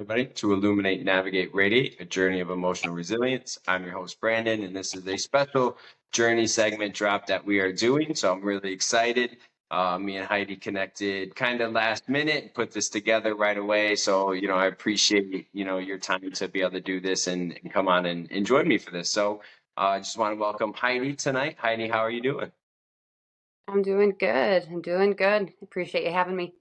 everybody, to Illuminate, Navigate, Radiate, a journey of emotional resilience. I'm your host, Brandon, and this is a special journey segment drop that we are doing. So I'm really excited. Me and Heidi connected kind of last minute and put this together right away. So, I appreciate, your time to be able to do this and come on and join me for this. So I just want to welcome Heidi tonight. Heidi, how are you doing? I'm doing good. I'm doing good. Appreciate you having me.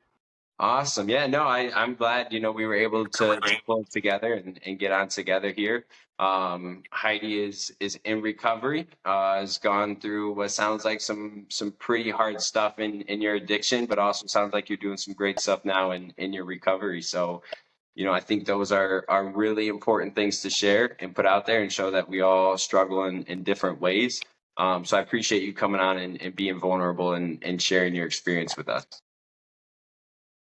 Awesome. Yeah, no, I'm glad, we were able to pull it together and get on together here. Heidi is in recovery, has gone through what sounds like some pretty hard stuff in your addiction, but also sounds like you're doing some great stuff now in your recovery. So, I think those are really important things to share and put out there and show that we all struggle in different ways. So I appreciate you coming on and being vulnerable and sharing your experience with us.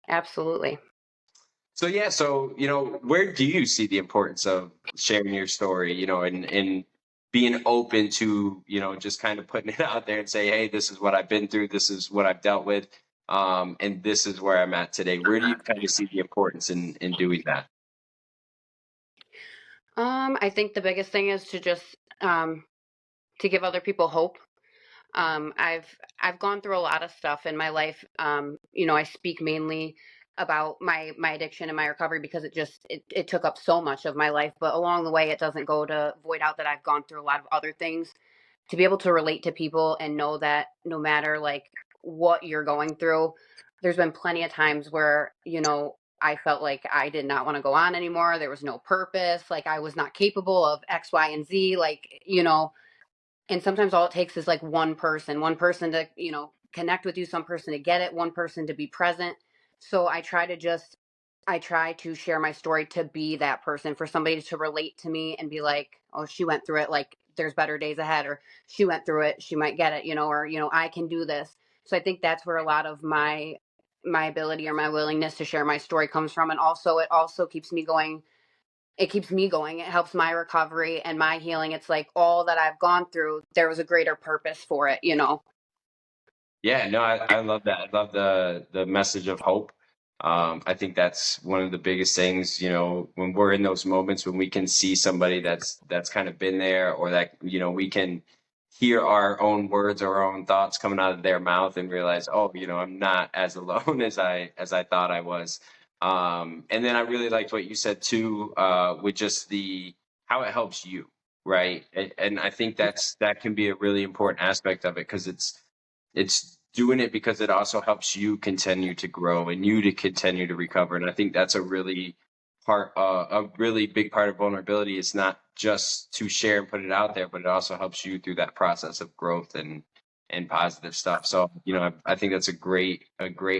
Absolutely. So where do you see the importance of sharing your story, and being open to, just kind of putting it out there and say, hey, this is what I've been through, this is what I've dealt with, and this is where I'm at today. Where do you kind of see the importance in doing that? I think the biggest thing is to just to give other people hope. I've gone through a lot of stuff in my life. I speak mainly about my addiction and my recovery because it took up so much of my life. But along the way, it doesn't go to void out that I've gone through a lot of other things. To be able to relate to people and know that no matter like what you're going through, there's been plenty of times where I felt like I did not want to go on anymore. There was no purpose. Like I was not capable of X, Y, and Z. And sometimes all it takes is like one person to, connect with you, some person to get it, one person to be present. So I try to share my story to be that person for somebody to relate to me and be like, oh, she went through it. Like there's better days ahead, or she went through it. She might get it, or, I can do this. So I think that's where a lot of my ability or my willingness to share my story comes from. And also, it also keeps me going. It keeps me going. It helps my recovery and my healing. It's like all that I've gone through, there was a greater purpose for it. Yeah, no, I love that. I love the message of hope. I think that's one of the biggest things, when we're in those moments when we can see somebody that's kind of been there, or that, we can hear our own words or our own thoughts coming out of their mouth and realize, oh, I'm not as alone as I thought I was. And then I really liked what you said too, with just the how it helps you, right? And I think that can be a really important aspect of it, because it's doing it because it also helps you continue to grow and you to continue to recover. And I think that's a really big part of vulnerability. It's not just to share and put it out there, but it also helps you through that process of growth and positive stuff. So, I think that's a great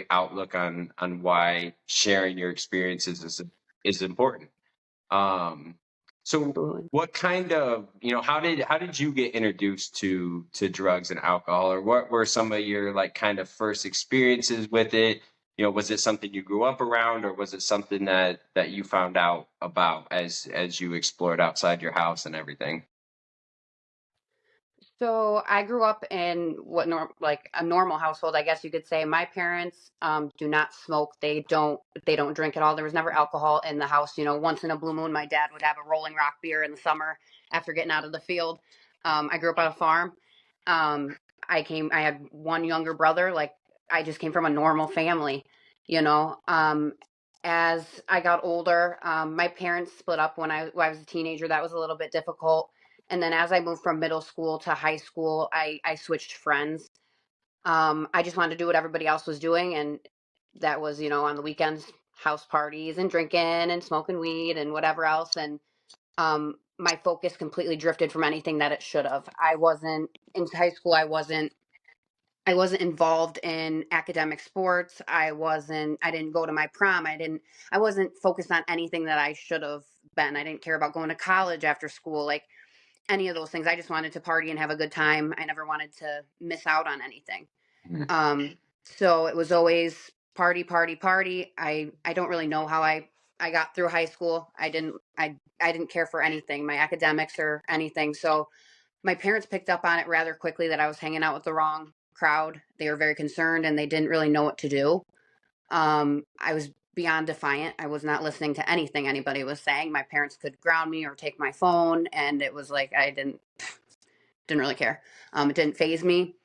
outlook on why sharing your experiences is important. Um, so Absolutely. what kind of, how did you get introduced to drugs and alcohol, or what were some of your like kind of first experiences with it? Was it something you grew up around, or was it something that you found out about as you explored outside your house and everything? So I grew up in like a normal household, I guess you could say. My parents do not smoke. They don't drink at all. There was never alcohol in the house. Once in a blue moon, my dad would have a Rolling Rock beer in the summer after getting out of the field. I grew up on a farm. Um, I had one younger brother. Like I just came from a normal family. You know. As I got older, my parents split up when I was a teenager. That was a little bit difficult, and then as I moved from middle school to high school, I switched friends. I just wanted to do what everybody else was doing, and that was, on the weekends, house parties and drinking and smoking weed and whatever else. And my focus completely drifted from anything that it should have. I wasn't in high school. I wasn't involved in academic sports. I didn't go to my prom. I wasn't focused on anything that I should have been. I didn't care about going to college after school. Like any of those things. I just wanted to party and have a good time. I never wanted to miss out on anything. Mhm. So it was always party, party, party. I don't really know how I got through high school. I didn't care for anything, my academics or anything. So my parents picked up on it rather quickly that I was hanging out with the wrong crowd. They were very concerned and they didn't really know what to do. I was beyond defiant. I was not listening to anything anybody was saying. My parents could ground me or take my phone, and it was like I didn't really care. It didn't phase me.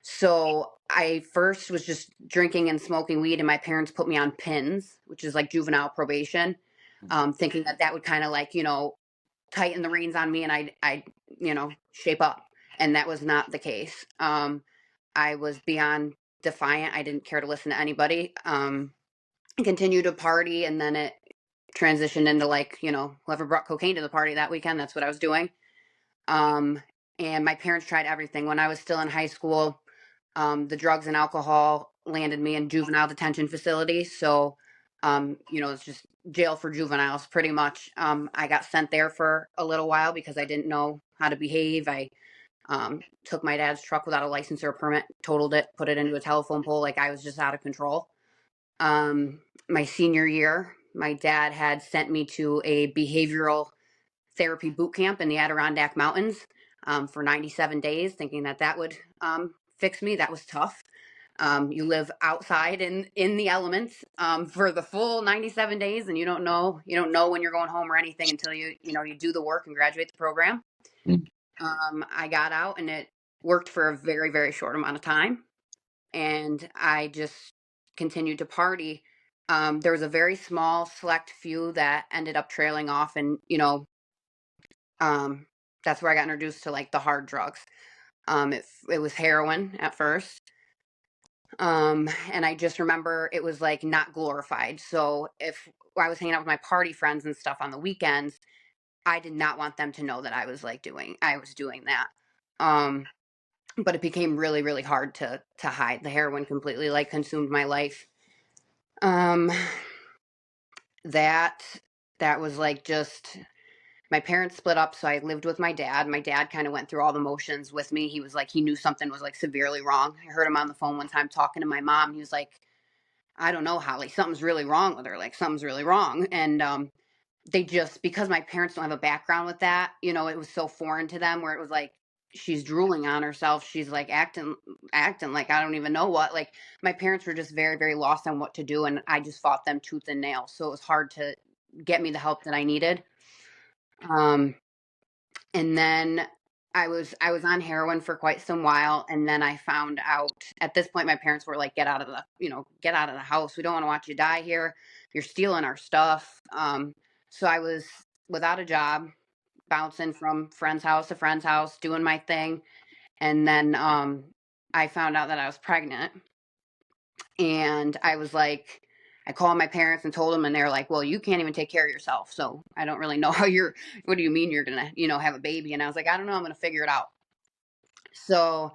So I first was just drinking and smoking weed, and my parents put me on pins, which is like juvenile probation, thinking that that would kind of like, tighten the reins on me and I shape up. And that was not the case. I was beyond defiant. I didn't care to listen to anybody. Continued to party, and then it transitioned into like, whoever brought cocaine to the party that weekend, that's what I was doing. Um, and my parents tried everything. When I was still in high school, the drugs and alcohol landed me in juvenile detention facilities. So, it's just jail for juveniles, pretty much. I got sent there for a little while because I didn't know how to behave. I took my dad's truck without a license or a permit, totaled it, put it into a telephone pole. Like I was just out of control. My senior year, my dad had sent me to a behavioral therapy boot camp in the Adirondack Mountains for 97 days, thinking that that would fix me. That was tough. You live outside in the elements for the full 97 days, and you don't know when you're going home or anything until you do the work and graduate the program. Mm. I got out, and it worked for a very, very short amount of time, and I just continued to party. There was a very small select few that ended up trailing off, and um, that's where I got introduced to like the hard drugs. It was heroin at first. And I just remember it was like not glorified. So if I was hanging out with my party friends and stuff on the weekends, I did not want them to know that I was doing that. Um, but it became really, really hard to hide. The heroin completely like consumed my life. Um, that that was like just my parents split up, so I lived with my dad. My dad kind of went through all the motions with me. He was like, he knew something was like severely wrong. I heard him on the phone one time talking to my mom. He was like, I don't know, Holly, something's really wrong with her. Like something's really wrong. And they just, because my parents don't have a background with that, it was so foreign to them where it was like, she's drooling on herself. She's like acting like I don't even know what. Like my parents were just very, very lost on what to do. And I just fought them tooth and nail. So it was hard to get me the help that I needed. Um, and then I was on heroin for quite some while, and then I found out at this point my parents were like, get out of the house. We don't want to watch you die here. You're stealing our stuff. So I was without a job, bouncing from friend's house to friend's house, doing my thing. And then I found out that I was pregnant, and I was like, I called my parents and told them, and they're like, well, you can't even take care of yourself. So I don't really know what do you mean you're going to, have a baby? And I was like, I don't know. I'm going to figure it out. So,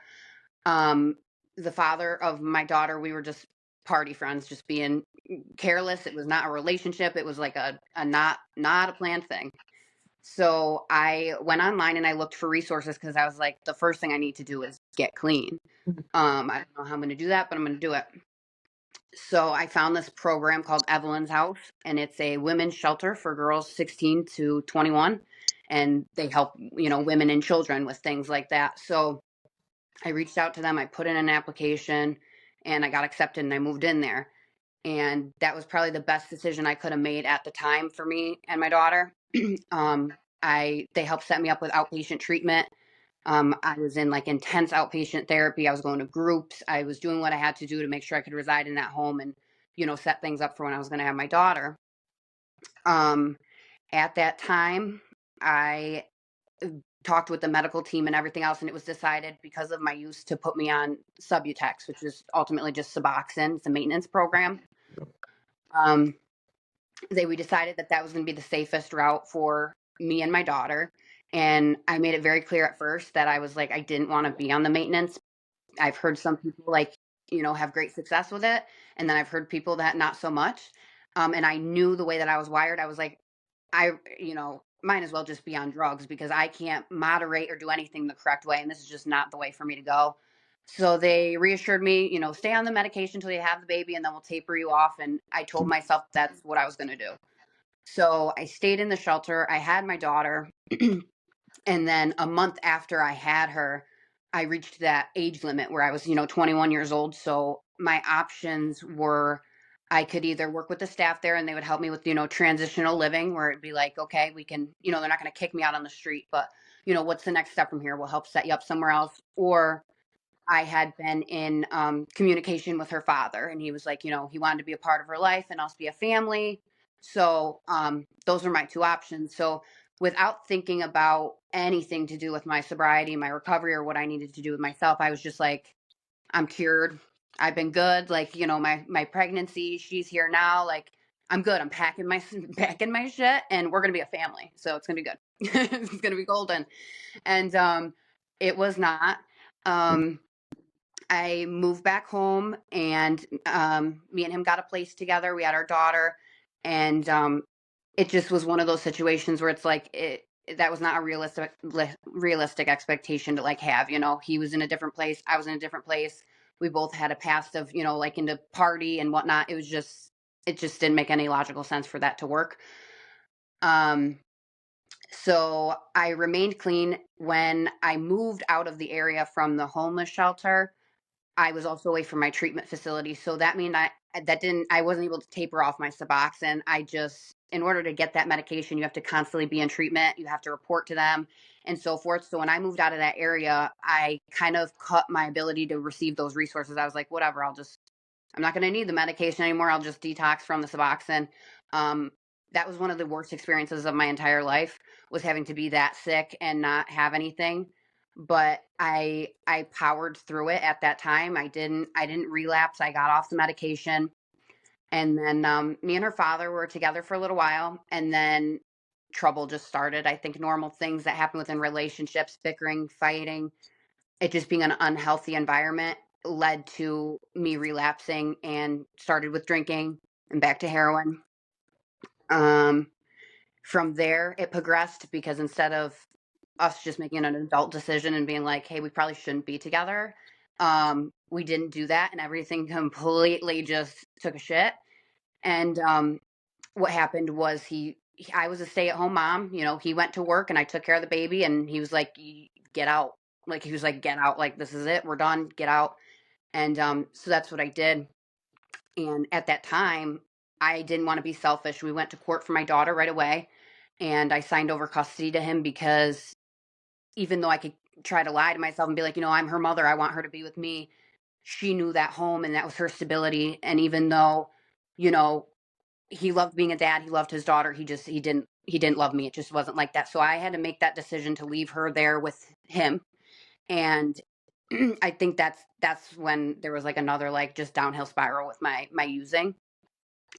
um, the father of my daughter, we were just party friends, just being careless. It was not a relationship. It was like a not a planned thing. So I went online and I looked for resources because I was like, the first thing I need to do is get clean. I don't know how I'm going to do that, but I'm going to do it. So I found this program called Evelyn's House, and it's a women's shelter for girls 16 to 21, and they help women and children with things like that. So I reached out to them, I put in an application, and I got accepted, and I moved in there. And that was probably the best decision I could have made at the time for me and my daughter. um, they helped set me up with outpatient treatment. I was in like intense outpatient therapy. I was going to groups. I was doing what I had to do to make sure I could reside in that home and, set things up for when I was going to have my daughter. Um, at that time, I talked with the medical team and everything else, and it was decided because of my use to put me on Subutex, which is ultimately just Suboxone. It's a maintenance program. Um, we decided that that was going to be the safest route for me and my daughter. And I made it very clear at first that I was like, I didn't want to be on the maintenance. I've heard some people like, have great success with it. And then I've heard people that not so much. And I knew the way that I was wired. I was like, might as well just be on drugs because I can't moderate or do anything the correct way. And this is just not the way for me to go. So they reassured me, stay on the medication until you have the baby and then we'll taper you off. And I told myself that's what I was going to do. So I stayed in the shelter. I had my daughter. And then a month after I had her, I reached that age limit where I was, 21 years old. So my options were I could either work with the staff there and they would help me with, transitional living where it'd be like, okay, we can, they're not going to kick me out on the street, but, what's the next step from here? We'll help set you up somewhere else. Or I had been in communication with her father, and he was like, he wanted to be a part of her life and us be a family. So those are my two options. So without thinking about anything to do with my sobriety, my recovery, or what I needed to do with myself, I was just like, I'm cured. I've been good. Like, my pregnancy, she's here now. Like, I'm good. I'm packing my packing my shit, and we're gonna be a family. So it's gonna be good. It's gonna be golden. And it was not. Um, I moved back home, and me and him got a place together. We had our daughter, and it just was one of those situations where it's like that was not a realistic expectation to like have. He was in a different place, I was in a different place. We both had a past of like into party and whatnot. It just didn't make any logical sense for that to work. Um, so I remained clean when I moved out of the area from the homeless shelter. I was also away from my treatment facility, so that mean I wasn't able to taper off my Suboxone. In order to get that medication, you have to constantly be in treatment. You have to report to them and so forth. So when I moved out of that area, I kind of cut my ability to receive those resources. I was like, whatever, I'm not going to need the medication anymore. I'll just detox from the Suboxone. Um, that was one of the worst experiences of my entire life, was having to be that sick and not have anything. But I powered through it at that time. I didn't relapse. I got off the medication, and then me and her father were together for a little while, and then trouble just started. I think normal things that happen within relationships, bickering, fighting, it just being an unhealthy environment led to me relapsing, and started with drinking and back to heroin. Um, from there, it progressed because instead of us just making an adult decision and being like, hey, we probably shouldn't be together, we didn't do that, and everything completely just took a shit. And what happened was I was a stay-at-home mom. He went to work and I took care of the baby, and he was like, get out. Like, he was like, get out. Like, this is it. We're done. Get out. And so that's what I did. And at that time, I didn't want to be selfish. We went to court for my daughter right away, and I signed over custody to him because even though I could try to lie to myself and be like, I'm her mother, I want her to be with me, she knew that home and that was her stability. And even though, you know, he loved being a dad, he loved his daughter, he didn't love me. It just wasn't like that. So I had to make that decision to leave her there with him. And I think that's when there was like another like just downhill spiral with my using.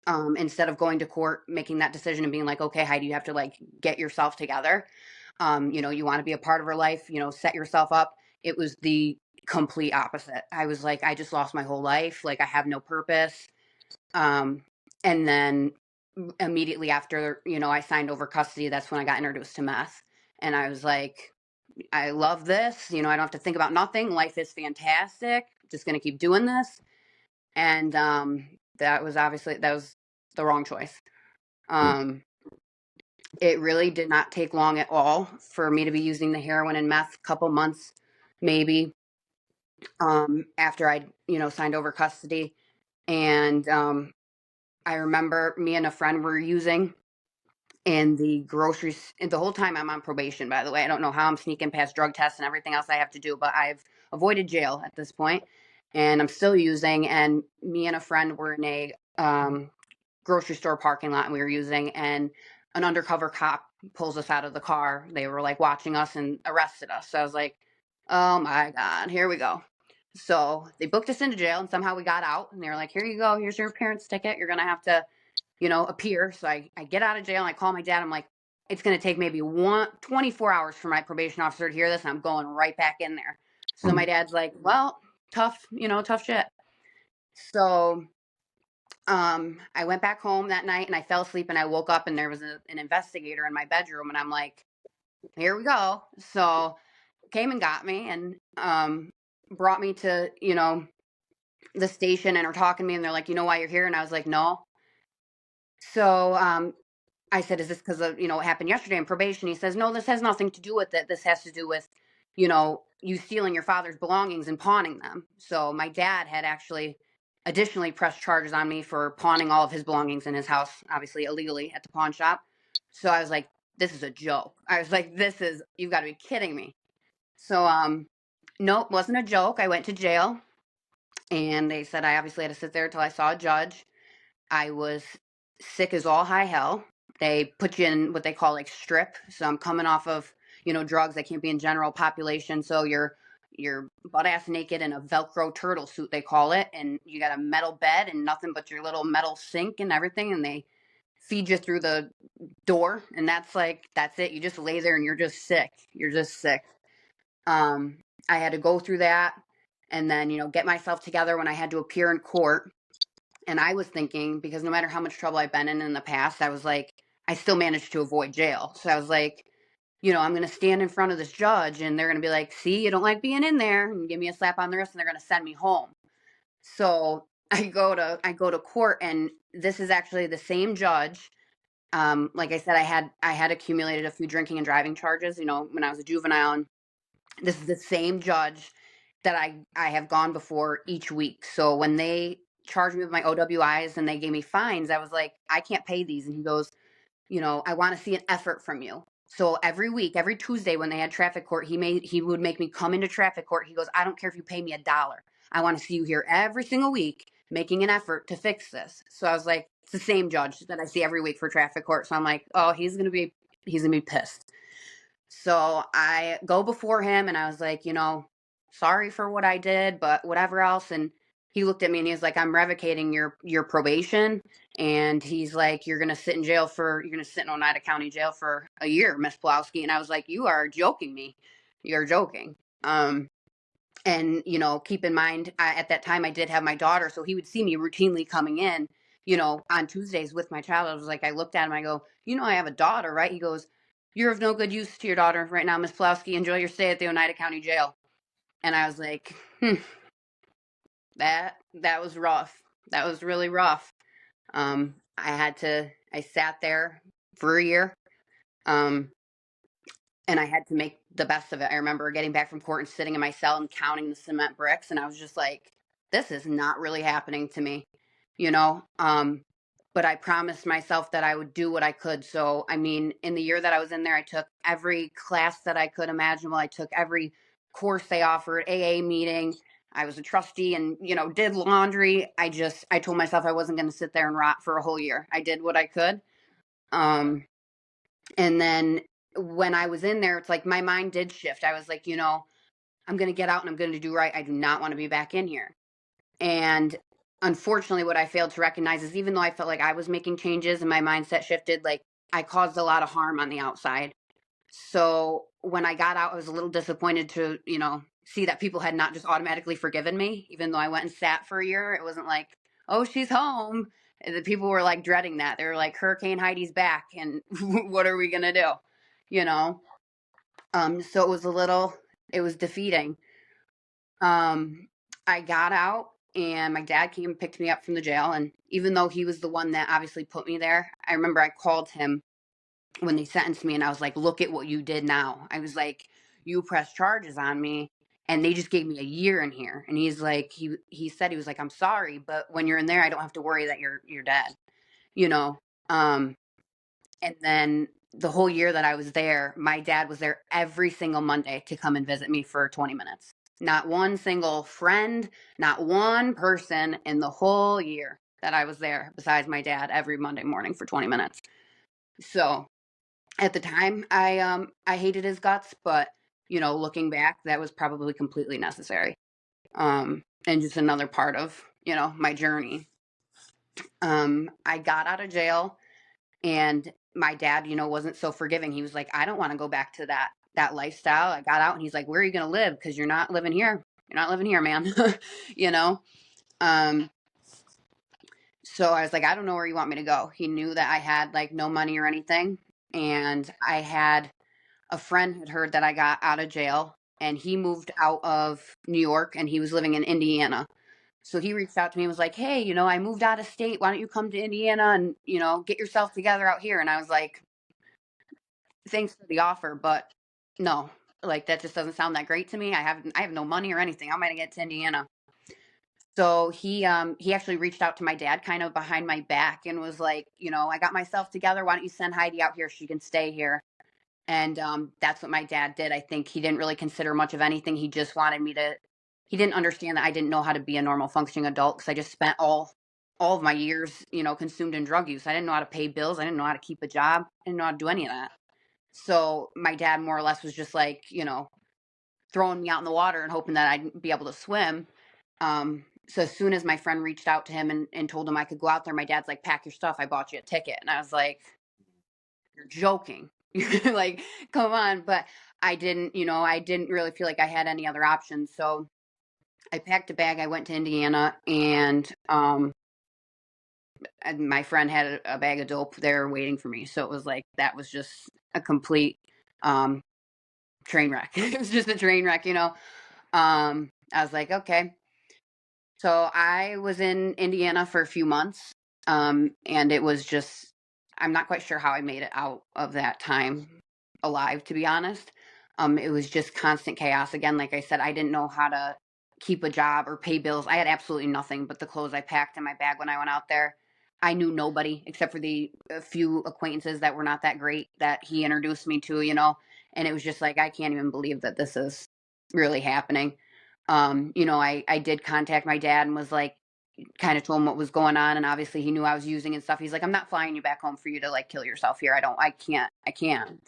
Instead of going to court, making that decision and being like, okay, Heidi, you have to like get yourself together. You want to be a part of her life, set yourself up. It was the complete opposite. I was like, I just lost my whole life. Like, I have no purpose. Um, and then immediately after, I signed over custody, that's when I got introduced to meth. And I was like, I love this. I don't have to think about nothing. Life is fantastic. Just going to keep doing this. And that was the wrong choice. Um, it really did not take long at all for me to be using the heroin and meth, couple months maybe, after I, signed over custody. And I remember me and a friend were using in the groceries, and the whole time I'm on probation, by the way. I don't know how I'm sneaking past drug tests and everything else I have to do, but I've avoided jail at this point, and I'm still using. And me and a friend were in a grocery store parking lot, and we were using, and an undercover cop pulls us out of the car. They were like watching us and arrested us. So I was like, oh my God, here we go. So they booked us into jail, and somehow we got out, and they were like, here you go. Here's your parents' ticket. You're going to have to, appear. So I get out of jail, and I call my dad. I'm like, it's going to take maybe 24 hours for my probation officer to hear this, and I'm going right back in there. So my dad's like, well, tough shit. So I went back home that night, and I fell asleep, and I woke up, and there was an investigator in my bedroom, and I'm like, here we go. So came and got me, and brought me to, the station, and are talking to me, and they're like, you know why you're here? And I was like, no. So I said, is this because of, what happened yesterday in probation? He says, no, this has nothing to do with it. This has to do with, you stealing your father's belongings and pawning them. So my dad had actually additionally pressed charges on me for pawning all of his belongings in his house, obviously illegally at the pawn shop. So I was like, this is a joke. I was like, you've got to be kidding me. So, nope, wasn't a joke. I went to jail, and they said I obviously had to sit there until I saw a judge. I was sick as all high hell. They put you in what they call like strip. So I'm coming off of, drugs that can't be in general population. So you're butt ass naked in a Velcro turtle suit, they call it, and you got a metal bed and nothing but your little metal sink and everything, and they feed you through the door, and that's it. You just lay there and you're just sick. You're just sick. Um, I had to go through that and then, get myself together when I had to appear in court. And I was thinking, because no matter how much trouble I've been in the past, I was like, I still managed to avoid jail. So I was like, I'm going to stand in front of this judge and they're going to be like, see, you don't like being in there, and give me a slap on the wrist, and they're going to send me home. So I go to court, and this is actually the same judge. Like I said, I had accumulated a few drinking and driving charges, when I was a juvenile, and this is the same judge that I have gone before each week. So when they charged me with my OWIs and they gave me fines, I was like, I can't pay these. And he goes, I want to see an effort from you. So every week, every Tuesday when they had traffic court, he would make me come into traffic court. He goes, I don't care if you pay me $1. I want to see you here every single week making an effort to fix this. So I was like, it's the same judge that I see every week for traffic court. So I'm like, oh, he's gonna be pissed. So I go before him and I was like, sorry for what I did, but whatever else. And he looked at me and he was like, I'm revocating your probation. And he's like, you're gonna sit in Oneida County Jail for a year, Miss Pawlowski. And I was like, you are joking me. You're joking. And keep in mind, at that time I did have my daughter, so he would see me routinely coming in, on Tuesdays with my child. I was like, I looked at him, I go, I have a daughter, right? He goes, you're of no good use to your daughter right now, Miss Pawlowski. Enjoy your stay at the Oneida County Jail. And I was like, that was rough. That was really rough. I sat there for a year. Um, and I had to make the best of it. I remember getting back from court and sitting in my cell and counting the cement bricks, and I was just like, this is not really happening to me, you know? But I promised myself that I would do what I could. So, I mean, in the year that I was in there, I took every class that I could imagine. I took every course they offered, AA meeting. I was a trustee and, did laundry. I told myself I wasn't going to sit there and rot for a whole year. I did what I could. Um, and then when I was in there, it's like my mind did shift. I was like, I'm going to get out and I'm going to do right. I do not want to be back in here. And unfortunately, what I failed to recognize is, even though I felt like I was making changes and my mindset shifted, like, I caused a lot of harm on the outside. So when I got out, I was a little disappointed to, see that people had not just automatically forgiven me, even though I went and sat for a year. It wasn't like, oh, she's home. The people were like dreading that. They were like, Hurricane Heidi's back, and what are we gonna do? You know. So it was defeating. I got out, and my dad came and picked me up from the jail. And even though he was the one that obviously put me there, I remember I called him when they sentenced me, and I was like, look at what you did now. I was like, you pressed charges on me and they just gave me a year in here. And he's like, he said, he was like, I'm sorry, but when you're in there, I don't have to worry that you're dead, you know? Um, and then the whole year that I was there, my dad was there every single Monday to come and visit me for 20 minutes. Not one single friend, not one person in the whole year that I was there besides my dad every Monday morning for 20 minutes. So at the time, I hated his guts, but looking back, that was probably completely necessary. And just another part of my journey. I got out of jail, and my dad, wasn't so forgiving. He was like, I don't want to go back to that lifestyle. I got out, and he's like, where are you going to live? Because you're not living here. You're not living here, man. you know. Um, so I was like, I don't know where you want me to go. He knew that I had like no money or anything, and I had a friend had heard that I got out of jail, and he moved out of New York and he was living in Indiana. So he reached out to me and was like, hey, I moved out of state. Why don't you come to Indiana and, get yourself together out here? And I was like, thanks for the offer, but no, like that just doesn't sound that great to me. I have no money or anything. How am I going to get to Indiana? So he actually reached out to my dad kind of behind my back and was like, I got myself together. Why don't you send Heidi out here? She can stay here. And that's what my dad did. I think he didn't really consider much of anything. He just wanted me to. He didn't understand that I didn't know how to be a normal functioning adult because I just spent all of my years, consumed in drug use. I didn't know how to pay bills. I didn't know how to keep a job. I didn't know how to do any of that. So my dad more or less was just like, throwing me out in the water and hoping that I'd be able to swim. So as soon as my friend reached out to him and told him I could go out there, my dad's like, pack your stuff. I bought you a ticket. And I was like, you're joking. Like, come on. But I didn't really feel like I had any other options. So I packed a bag. I went to Indiana and my friend had a bag of dope there waiting for me. So it was like, that was just a complete, um, train wreck. It was just a train wreck. I was like, okay. So I was in Indiana for a few months, and it was just, I'm not quite sure how I made it out of that time alive, to be honest. It was just constant chaos. Again, like I said, I didn't know how to keep a job or pay bills. I had absolutely nothing but the clothes I packed in my bag when I went out there. I knew nobody except for the a few acquaintances that were not that great that he introduced me to. And it was just like, I can't even believe that this is really happening. I did contact my dad and was like, kind of told him what was going on. And obviously he knew I was using and stuff. He's like, I'm not flying you back home for you to like kill yourself here. I can't.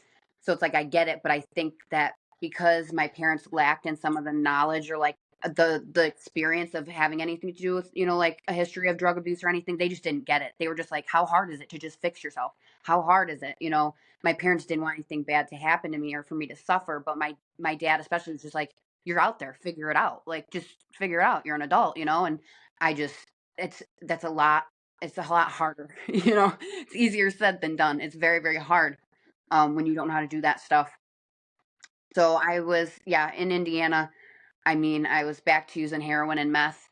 So it's like, I get it. But I think that because my parents lacked in some of the knowledge or like the experience of having anything to do with, like a history of drug abuse or anything, they just didn't get it. They were just like, how hard is it to just fix yourself? How hard is it? My parents didn't want anything bad to happen to me or for me to suffer. But my dad especially was just like, you're out there, figure it out. Like, just figure it out. You're an adult. And I just that's a lot. It's a lot harder. It's easier said than done. It's very, very hard when you don't know how to do that stuff. So I was, yeah, in Indiana. I mean, I was back to using heroin and meth.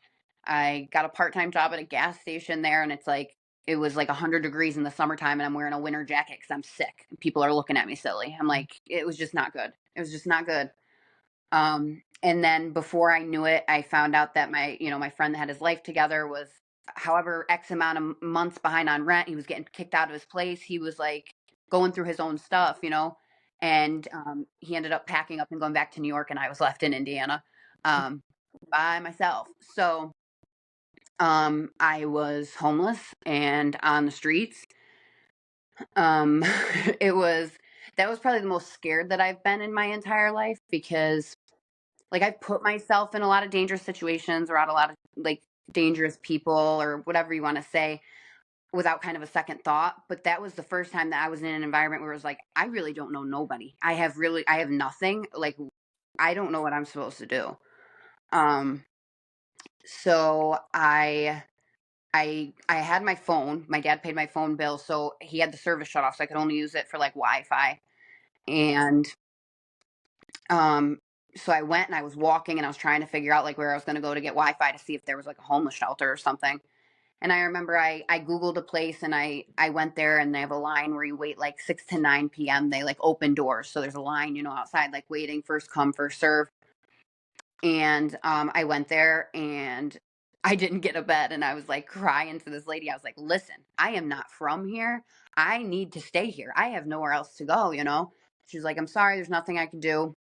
I got a part-time job at a gas station there, and it was like 100 degrees in the summertime, and I'm wearing a winter jacket because I'm sick. People are looking at me silly. I'm like, it was just not good. It was just not good. And then before I knew it, I found out that my friend that had his life together was however X amount of months behind on rent. He was getting kicked out of his place. He was like going through his own stuff. And he ended up packing up and going back to New York, and I was left in Indiana um, by myself. So I was homeless and on the streets. Um, it was that was probably the most scared that I've been in my entire life because like I've put myself in a lot of dangerous situations around a lot of like dangerous people or whatever you want to say without kind of a second thought. But that was the first time that I was in an environment where it was like, I really don't know nobody. I have nothing. Like I don't know what I'm supposed to do. Um, so I had my phone. My dad paid my phone bill, so he had the service shut off, so I could only use it for like Wi-Fi. And Um, so I went and I was walking and I was trying to figure out like where I was going to go to get Wi-Fi to see if there was like a homeless shelter or something. And I remember I Googled a place and I went there and they have a line where you wait like 6 to 9 p.m. They like open doors. So there's a line, outside like waiting, first come, first serve. And I went there and I didn't get a bed and I was like crying to this lady. I was like, listen, I am not from here. I need to stay here. I have nowhere else to go. She's like, I'm sorry, there's nothing I can do.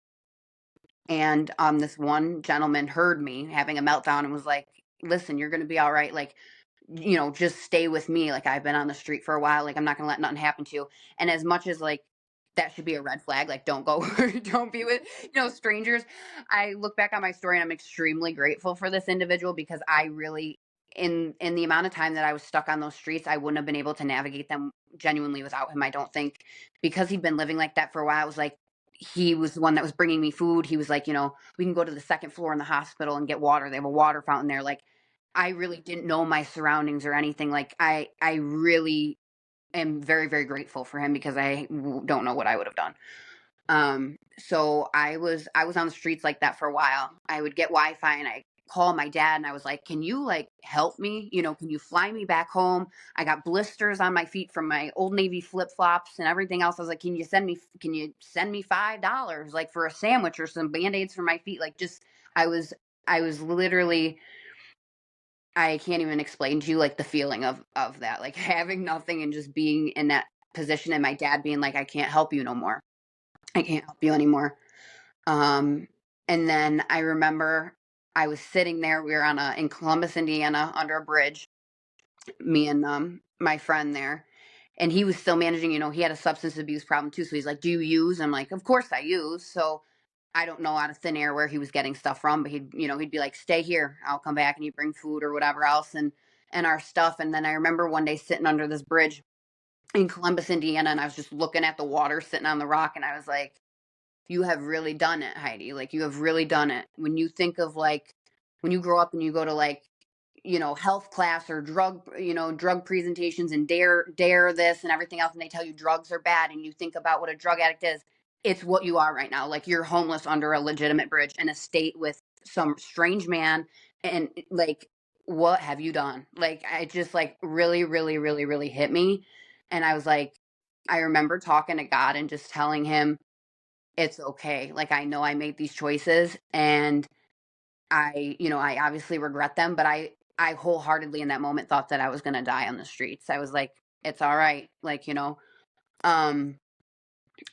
And this one gentleman heard me having a meltdown and was like, listen, you're going to be all right. Like, just stay with me. Like, I've been on the street for a while. Like, I'm not going to let nothing happen to you. And as much as like that should be a red flag, like, don't go, don't be with, strangers. I look back on my story and I'm extremely grateful for this individual because I really, in the amount of time that I was stuck on those streets, I wouldn't have been able to navigate them genuinely without him. I don't think because he'd been living like that for a while. It was like, he was the one that was bringing me food. He was like, we can go to the second floor in the hospital and get water. They have a water fountain there. Like, I really didn't know my surroundings or anything. Like, I really am very, very grateful for him because don't know what I would have done. So I was on the streets like that for a while. I would get Wi-Fi and I call my dad and I was like, can you like help me? Can you fly me back home? I got blisters on my feet from my Old Navy flip-flops and everything else. I was like, can you send me $5 like for a sandwich or some band-aids for my feet? Like just I was literally I can't even explain to you like the feeling of that, like having nothing and just being in that position, and my dad being like, I can't help you no more. I can't help you anymore. Um, and then I remember I was sitting there. We were in Columbus, Indiana, under a bridge. Me and my friend there, and he was still managing. He had a substance abuse problem too. So he's like, "Do you use?" I'm like, "Of course I use." So I don't know out of thin air where he was getting stuff from, but he'd be like, "Stay here. I'll come back," and he'd bring food or whatever else and our stuff. And then I remember one day sitting under this bridge in Columbus, Indiana, and I was just looking at the water sitting on the rock, and I was like, you have really done it, Heidi. Like, you have really done it. When you think of like when you grow up and you go to like, health class or drug presentations and dare this and everything else, and they tell you drugs are bad, and you think about what a drug addict is, it's what you are right now. Like, you're homeless under a legitimate bridge in a state with some strange man, and like, what have you done? Like, I just like really, really, really, really hit me. And I was like, I remember talking to God and just telling him, it's okay. Like, I know I made these choices, and I obviously regret them, but I wholeheartedly in that moment thought that I was going to die on the streets. I was like, it's all right. Like, um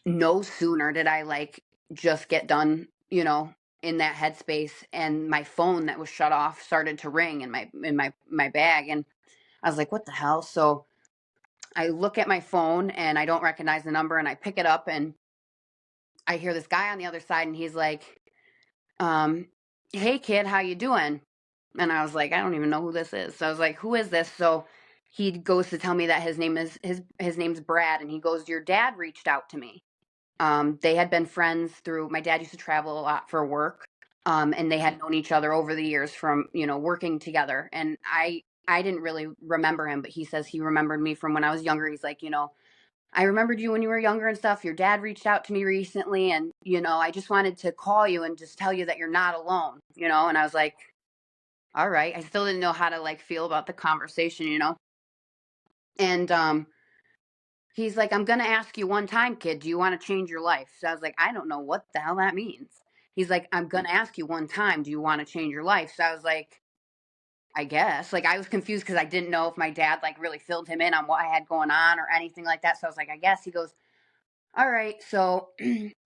no sooner did I like just get done, in that headspace, and my phone that was shut off started to ring in my bag, and I was like, what the hell? So I look at my phone and I don't recognize the number, and I pick it up, and I hear this guy on the other side, and he's like, um, "Hey kid, how you doing?" And I was like, "I don't even know who this is." So I was like, "Who is this?" So he goes to tell me that his name's Brad, and he goes, "Your dad reached out to me." They had been friends through my dad used to travel a lot for work. And they had known each other over the years from, working together. And I didn't really remember him, but he says he remembered me from when I was younger. He's like, I remembered you when you were younger and stuff. Your dad reached out to me recently, and I just wanted to call you and just tell you that you're not alone. And I was like, all right. I still didn't know how to like feel about the conversation. And he's like, I'm gonna ask you one time, kid, do you want to change your life? So I was like, I don't know what the hell that means. He's like, I'm gonna ask you one time, do you want to change your life? So I was like, I guess. Like, I was confused because I didn't know if my dad like really filled him in on what I had going on or anything like that. So I was like, I guess. He goes, all right. So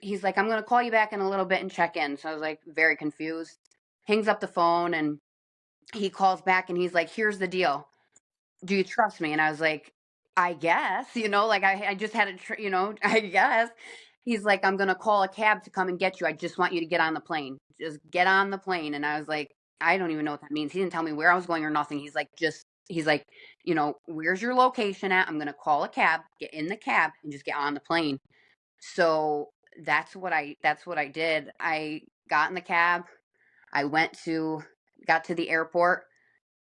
he's like, I'm going to call you back in a little bit and check in. So I was like, very confused. Hangs up the phone, and he calls back, and he's like, here's the deal. Do you trust me? And I was like, I guess, like I just had I guess. He's like, I'm going to call a cab to come and get you. I just want you to get on the plane. Just get on the plane. And I was like, I don't even know what that means. He didn't tell me where I was going or nothing. He's like, where's your location at? I'm going to call a cab, get in the cab, and just get on the plane. So that's what I did. I got in the cab. I got to the airport,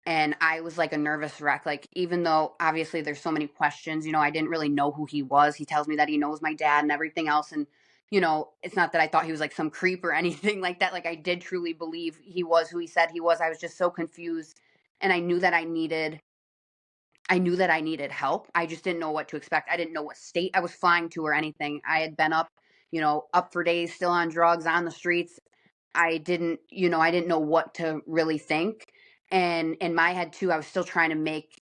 and I was like a nervous wreck. Like, even though obviously there's so many questions, I didn't really know who he was. He tells me that he knows my dad and everything else, and it's not that I thought he was like some creep or anything like that. Like, I did truly believe he was who he said he was. I was just so confused, and I knew that I needed help. I just didn't know what to expect. I didn't know what state I was flying to or anything. I had been up for days, still on drugs, on the streets. I didn't know what to really think. And in my head too, I was still trying to make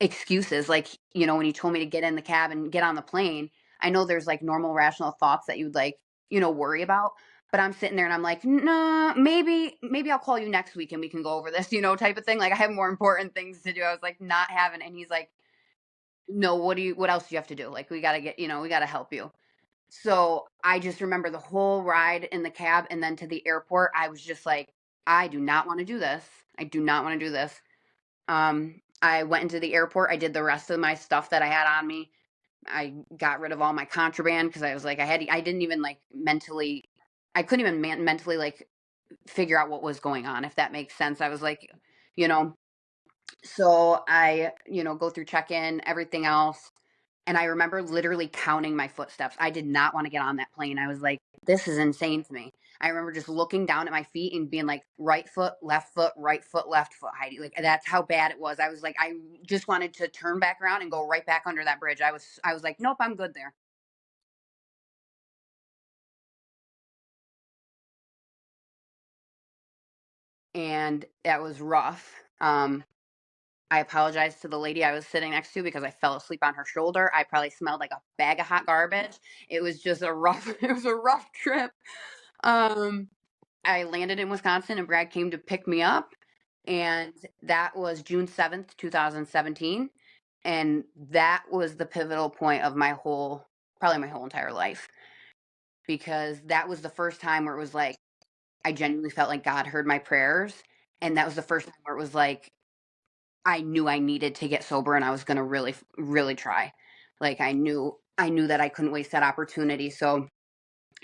excuses. Like, when he told me to get in the cab and get on the plane, I know there's like normal rational thoughts that you'd like, worry about. But I'm sitting there and I'm like, no, maybe I'll call you next week and we can go over this, type of thing. Like, I have more important things to do. I was like not having it. And he's like, no, what else do you have to do? Like, we gotta help you. So I just remember the whole ride in the cab and then to the airport, I was just like, I do not want to do this. I do not want to do this. I went into the airport. I did the rest of my stuff that I had on me. I got rid of all my contraband because I was like, I didn't even like mentally, I couldn't even mentally like figure out what was going on, if that makes sense. I was like, you know, so I, go through check in, everything else. And I remember literally counting my footsteps. I did not want to get on that plane. I was like, this is insane to me. I remember just looking down at my feet and being like, right foot, left foot, right foot, left foot, Heidi. Like, that's how bad it was. I was like, I just wanted to turn back around and go right back under that bridge. I was like, nope, I'm good there. And that was rough. I apologized to the lady I was sitting next to because I fell asleep on her shoulder. I probably smelled like a bag of hot garbage. It was just a rough it was a rough trip. Um, I landed in Wisconsin and Brad came to pick me up, and that was June 7th, 2017, and that was the pivotal point of my whole probably my whole entire life, because that was the first time where it was like I genuinely felt like God heard my prayers, and that was the first time where it was like I knew I needed to get sober and I was going to really really try. Like I knew that I couldn't waste that opportunity. So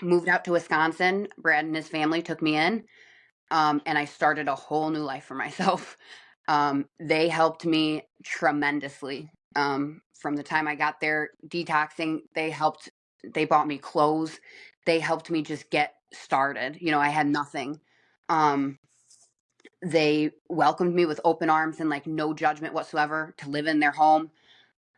moved out to Wisconsin. Brad and his family took me in, and I started a whole new life for myself. They helped me tremendously. From the time I got there detoxing, they bought me clothes. They helped me just get started. I had nothing. Um, they welcomed me with open arms and like no judgment whatsoever to live in their home.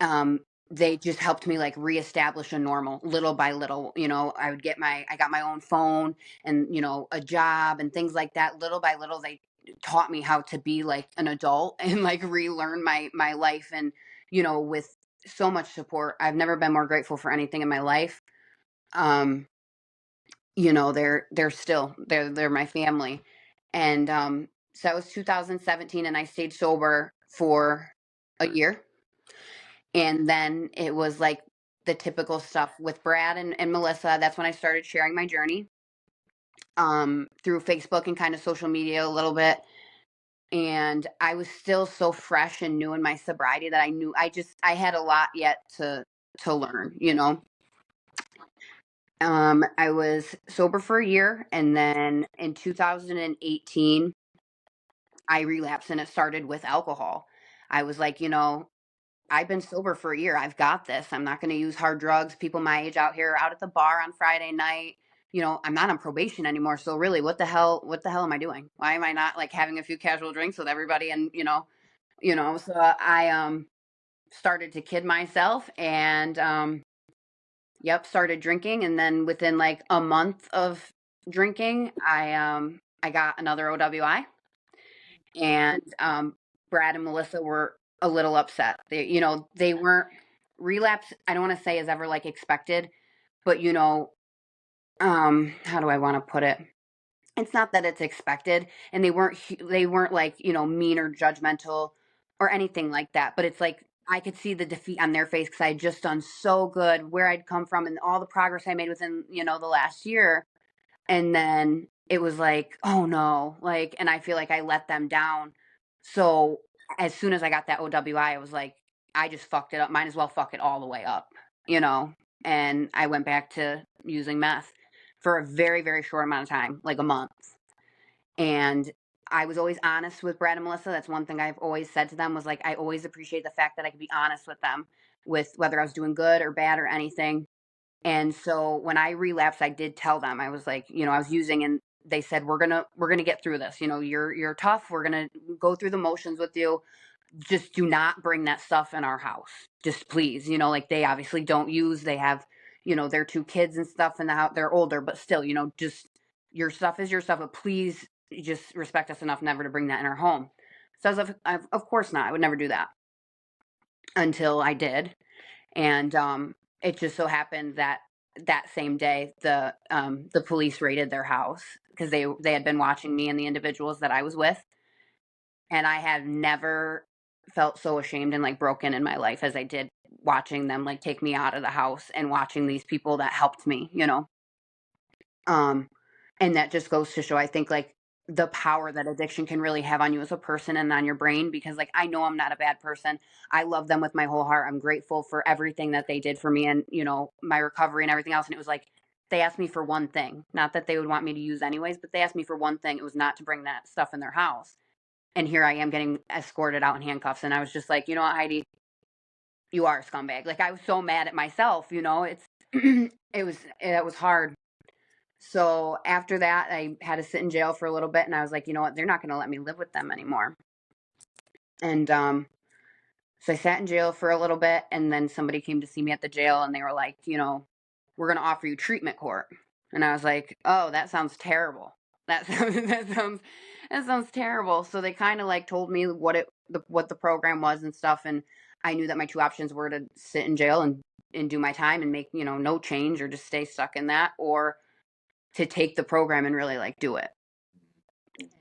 um they just helped me like reestablish a normal little by little. I got my own phone and a job and things like that. Little by little they taught me how to be like an adult and like relearn my life. And with so much support, I've never been more grateful for anything in my life. um they're my family. And so that was 2017, and I stayed sober for a year. And then it was like the typical stuff with Brad and Melissa. That's when I started sharing my journey, through Facebook and kind of social media a little bit. And I was still so fresh and new in my sobriety that I knew I had a lot yet to learn. I was sober for a year, and then in 2018 I relapsed, and it started with alcohol. I was like, I've been sober for a year. I've got this. I'm not going to use hard drugs. People my age out here are out at the bar on Friday night. I'm not on probation anymore. So really, what the hell am I doing? Why am I not like having a few casual drinks with everybody? And so I started to kid myself, and yep, started drinking. And then within like a month of drinking, I got another OWI. And Brad and Melissa were a little upset. They weren't relapse. I don't want to say is ever like expected, but how do I want to put it? It's not that it's expected, and they weren't like mean or judgmental or anything like that. But it's like I could see the defeat on their face because I had just done so good where I'd come from and all the progress I made within the last year. And then it was like, oh no, like, and I feel like I let them down. So as soon as I got that OWI, I was like, I just fucked it up. Might as well fuck it all the way up, you know? And I went back to using meth for a very, very short amount of time, like a month. And I was always honest with Brad and Melissa. That's one thing I've always said to them was like, I always appreciate the fact that I could be honest with them with whether I was doing good or bad or anything. And so when I relapsed, I did tell them. I was like, I was using, and they said, we're gonna get through this. You're tough. We're gonna go through the motions with you. Just do not bring that stuff in our house. Just please. Like they obviously don't use. They have, their two kids and stuff in the house. They're older, but still, just your stuff is your stuff. But please, just respect us enough never to bring that in our home. So I was like, of course not. I would never do that until I did. And it just so happened that that same day the police raided their house because they had been watching me and the individuals that I was with. And I had never felt so ashamed and like broken in my life as I did watching them like take me out of the house and watching these people that helped me. um and that just goes to show, I think, like the power that addiction can really have on you as a person and on your brain. Because like I know I'm not a bad person. I love them with my whole heart. I'm grateful for everything that they did for me and my recovery and everything else. And it was like they asked me for one thing, not that they would want me to use anyways, but they asked me for one thing. It was not to bring that stuff in their house. And here I am getting escorted out in handcuffs. And I was just like, you know what, Heidi, you are a scumbag. Like I was so mad at myself. It's it was hard. So after that, I had to sit in jail for a little bit, and I was like, you know what? They're not going to let me live with them anymore. And so I sat in jail for a little bit, and then somebody came to see me at the jail, and they were like, we're going to offer you treatment court. And I was like, oh, that sounds terrible. That sounds that sounds terrible. So they kind of like told me what the program was and stuff, and I knew that my two options were to sit in jail and do my time and make, no change, or just stay stuck in that, or to take the program and really like do it.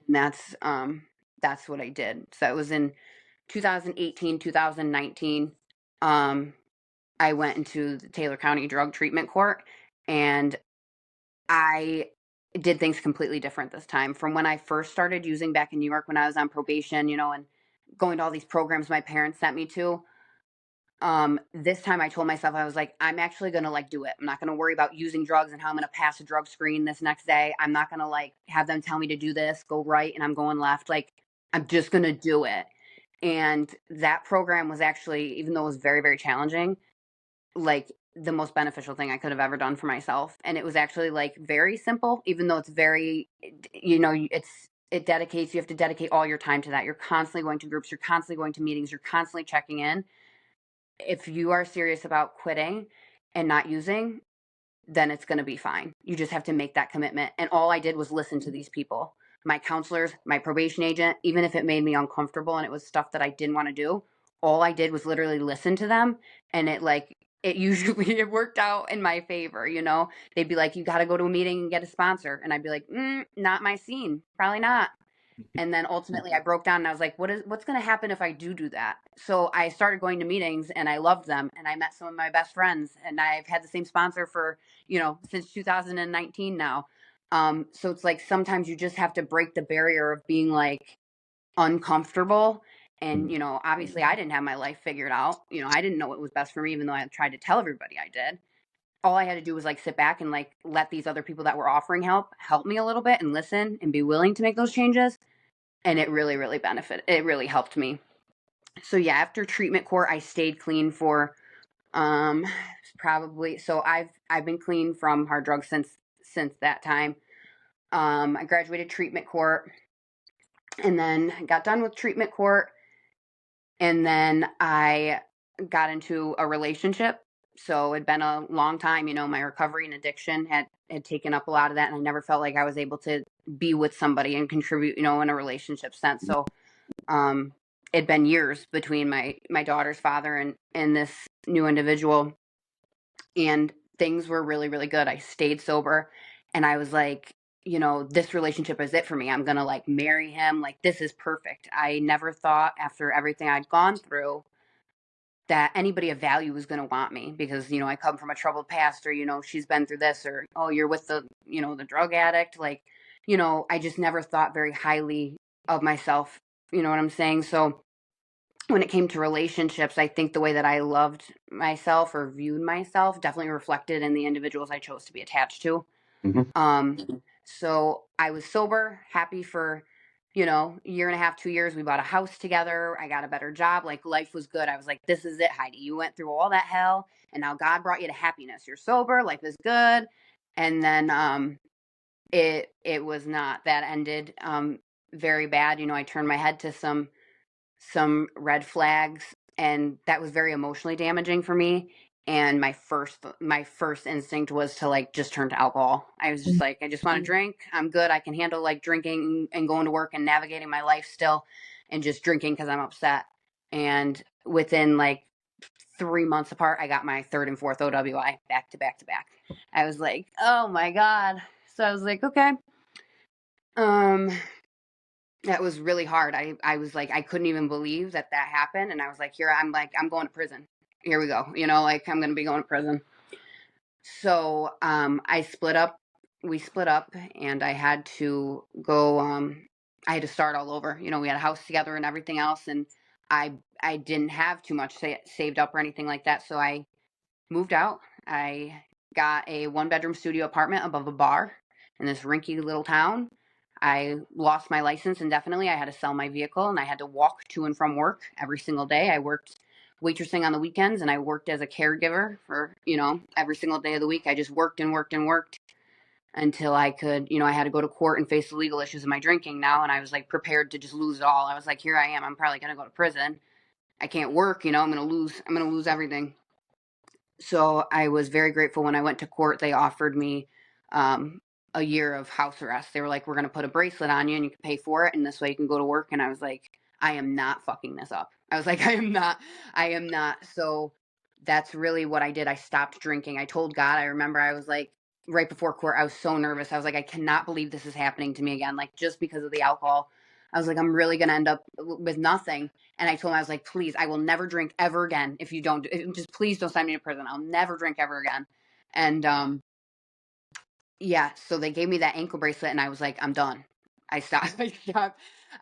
And that's what I did. So it was in 2018, 2019. Um I went into the Taylor County Drug Treatment Court, and I did things completely different this time from when I first started using back in New York when I was on probation, and going to all these programs my parents sent me to. This time I told myself, I was like, I'm actually gonna like do it. I'm not gonna worry about using drugs and how I'm gonna pass a drug screen this next day. I'm not gonna like have them tell me to do this, go right, and I'm going left. Like, I'm just gonna do it. And that program was actually, even though it was very, very challenging, like the most beneficial thing I could have ever done for myself. And it was actually like very simple, even though it's very, it dedicates, you have to dedicate all your time to that. You're constantly going to groups, you're constantly going to meetings, you're constantly checking in. If you are serious about quitting and not using, then it's going to be fine. You just have to make that commitment. And all I did was listen to these people, my counselors, my probation agent, even if it made me uncomfortable and it was stuff that I didn't want to do. All I did was literally listen to them. And it usually it worked out in my favor. They'd be like, you got to go to a meeting and get a sponsor. And I'd be like, not my scene. Probably not. And then ultimately I broke down and I was like, what's going to happen if I do that? So I started going to meetings and I loved them, and I met some of my best friends, and I've had the same sponsor for, since 2019 now. So it's like sometimes you just have to break the barrier of being like uncomfortable. And, obviously I didn't have my life figured out. I didn't know what was best for me, even though I tried to tell everybody I did. All I had to do was like sit back and like let these other people that were offering help me a little bit and listen and be willing to make those changes. And it really, really it really helped me. So yeah, after treatment court I stayed clean for um probably, so I've been clean from hard drugs since that time. I graduated treatment court, and then got done with treatment court, and then I got into a relationship. So it'd been a long time, my recovery and addiction had taken up a lot of that, and I never felt like I was able to be with somebody and contribute, in a relationship sense. So um it'd been years between my daughter's father and this new individual, and things were really, really good. I stayed sober, and I was like, this relationship is it for me. I'm gonna like marry him. Like, this is perfect. I never thought, after everything I'd gone through, that anybody of value was gonna want me, because I come from a troubled past, or she's been through this, or oh, you're with the drug addict. Like, I just never thought very highly of myself. You know what I'm saying? So when it came to relationships, I think the way that I loved myself or viewed myself definitely reflected in the individuals I chose to be attached to. Mhm. So I was sober, happy for, year and a half, 2 years. We bought a house together. I got a better job. Like, life was good. I was like, this is it, Heidi. You went through all that hell, and now God brought you to happiness. You're sober. Life is good. And then it was not. That ended very bad. I turned my head to some red flags, and that was very emotionally damaging for me. And my first instinct was to like just turn to alcohol. I was just like, I just want to drink. I'm good. I can handle like drinking and going to work and navigating my life still, and just drinking because I'm upset. And within like 3 months apart, I got my third and fourth OWI back to back to back. I was like, oh my God. So I was like, okay. um that was really hard. I was like, I couldn't even believe that happened. And I was like, I'm going to prison. Here we go. Like, I'm going to be going to prison. So we split up, and I had to go, I had to start all over. We had a house together and everything else. And I didn't have too much saved up or anything like that. So I moved out. I got a 1-bedroom studio apartment above a bar in this rinky little town. I lost my license indefinitely. I had to sell my vehicle, and I had to walk to and from work every single day. I worked waitressing on the weekends, and I worked as a caregiver for, every single day of the week. I just worked and worked and worked until I could, I had to go to court and face the legal issues of my drinking now. And I was like prepared to just lose it all. I was like, here I am. I'm probably going to go to prison. I can't work, I'm going to lose everything. So I was very grateful when I went to court. They offered me a year of house arrest. They were like, we're going to put a bracelet on you and you can pay for it. And this way you can go to work. And I was like, I am not fucking this up. I was like, I am not. So that's really what I did. I stopped drinking. I told God, I remember I was like, right before court, I was so nervous. I was like, I cannot believe this is happening to me again. Like, just because of the alcohol, I was like, I'm really going to end up with nothing. And I told him, I was like, please, I will never drink ever again. If you don't, just please don't send me to prison. I'll never drink ever again. And, yeah, so they gave me that ankle bracelet and I was like, I'm done. I stopped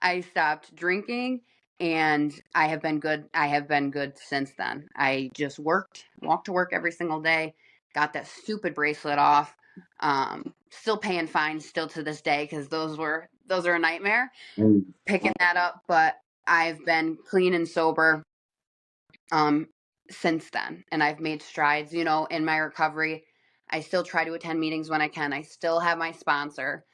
I stopped drinking and I have been good. I have been good since then. I just walked to work every single day, got that stupid bracelet off. Still paying fines still to this day because those are a nightmare Mm. picking that up, but I've been clean and sober um, since then. And I've made strides, in my recovery. I still try to attend meetings when I can. I still have my sponsor.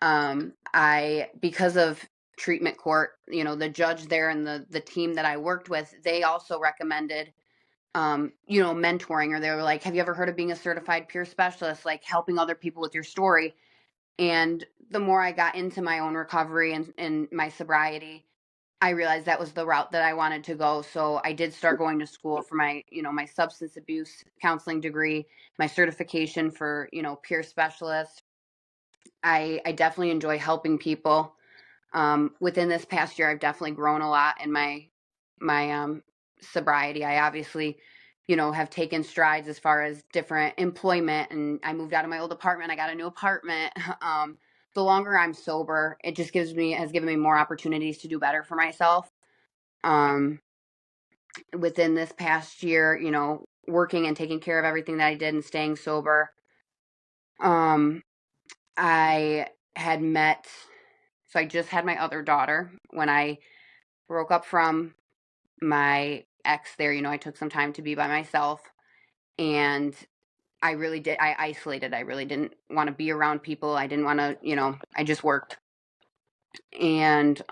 Because of treatment court, the judge there and the team that I worked with, they also recommended, mentoring, or they were like, have you ever heard of being a certified peer specialist, like helping other people with your story? And the more I got into my own recovery and my sobriety, I realized that was the route that I wanted to go. So I did start going to school for my, my substance abuse counseling degree, my certification for, peer specialist. I definitely enjoy helping people. Within this past year, I've definitely grown a lot in my sobriety. I obviously, have taken strides as far as different employment, and I moved out of my old apartment. I got a new apartment. The longer I'm sober, it just has given me more opportunities to do better for myself. Um, Within this past year, working and taking care of everything that I did and staying sober, um, I had met, so I just had my other daughter when I broke up from my ex there. I took some time to be by myself and I really did. I isolated. I really didn't want to be around people. I didn't want to, I just worked. And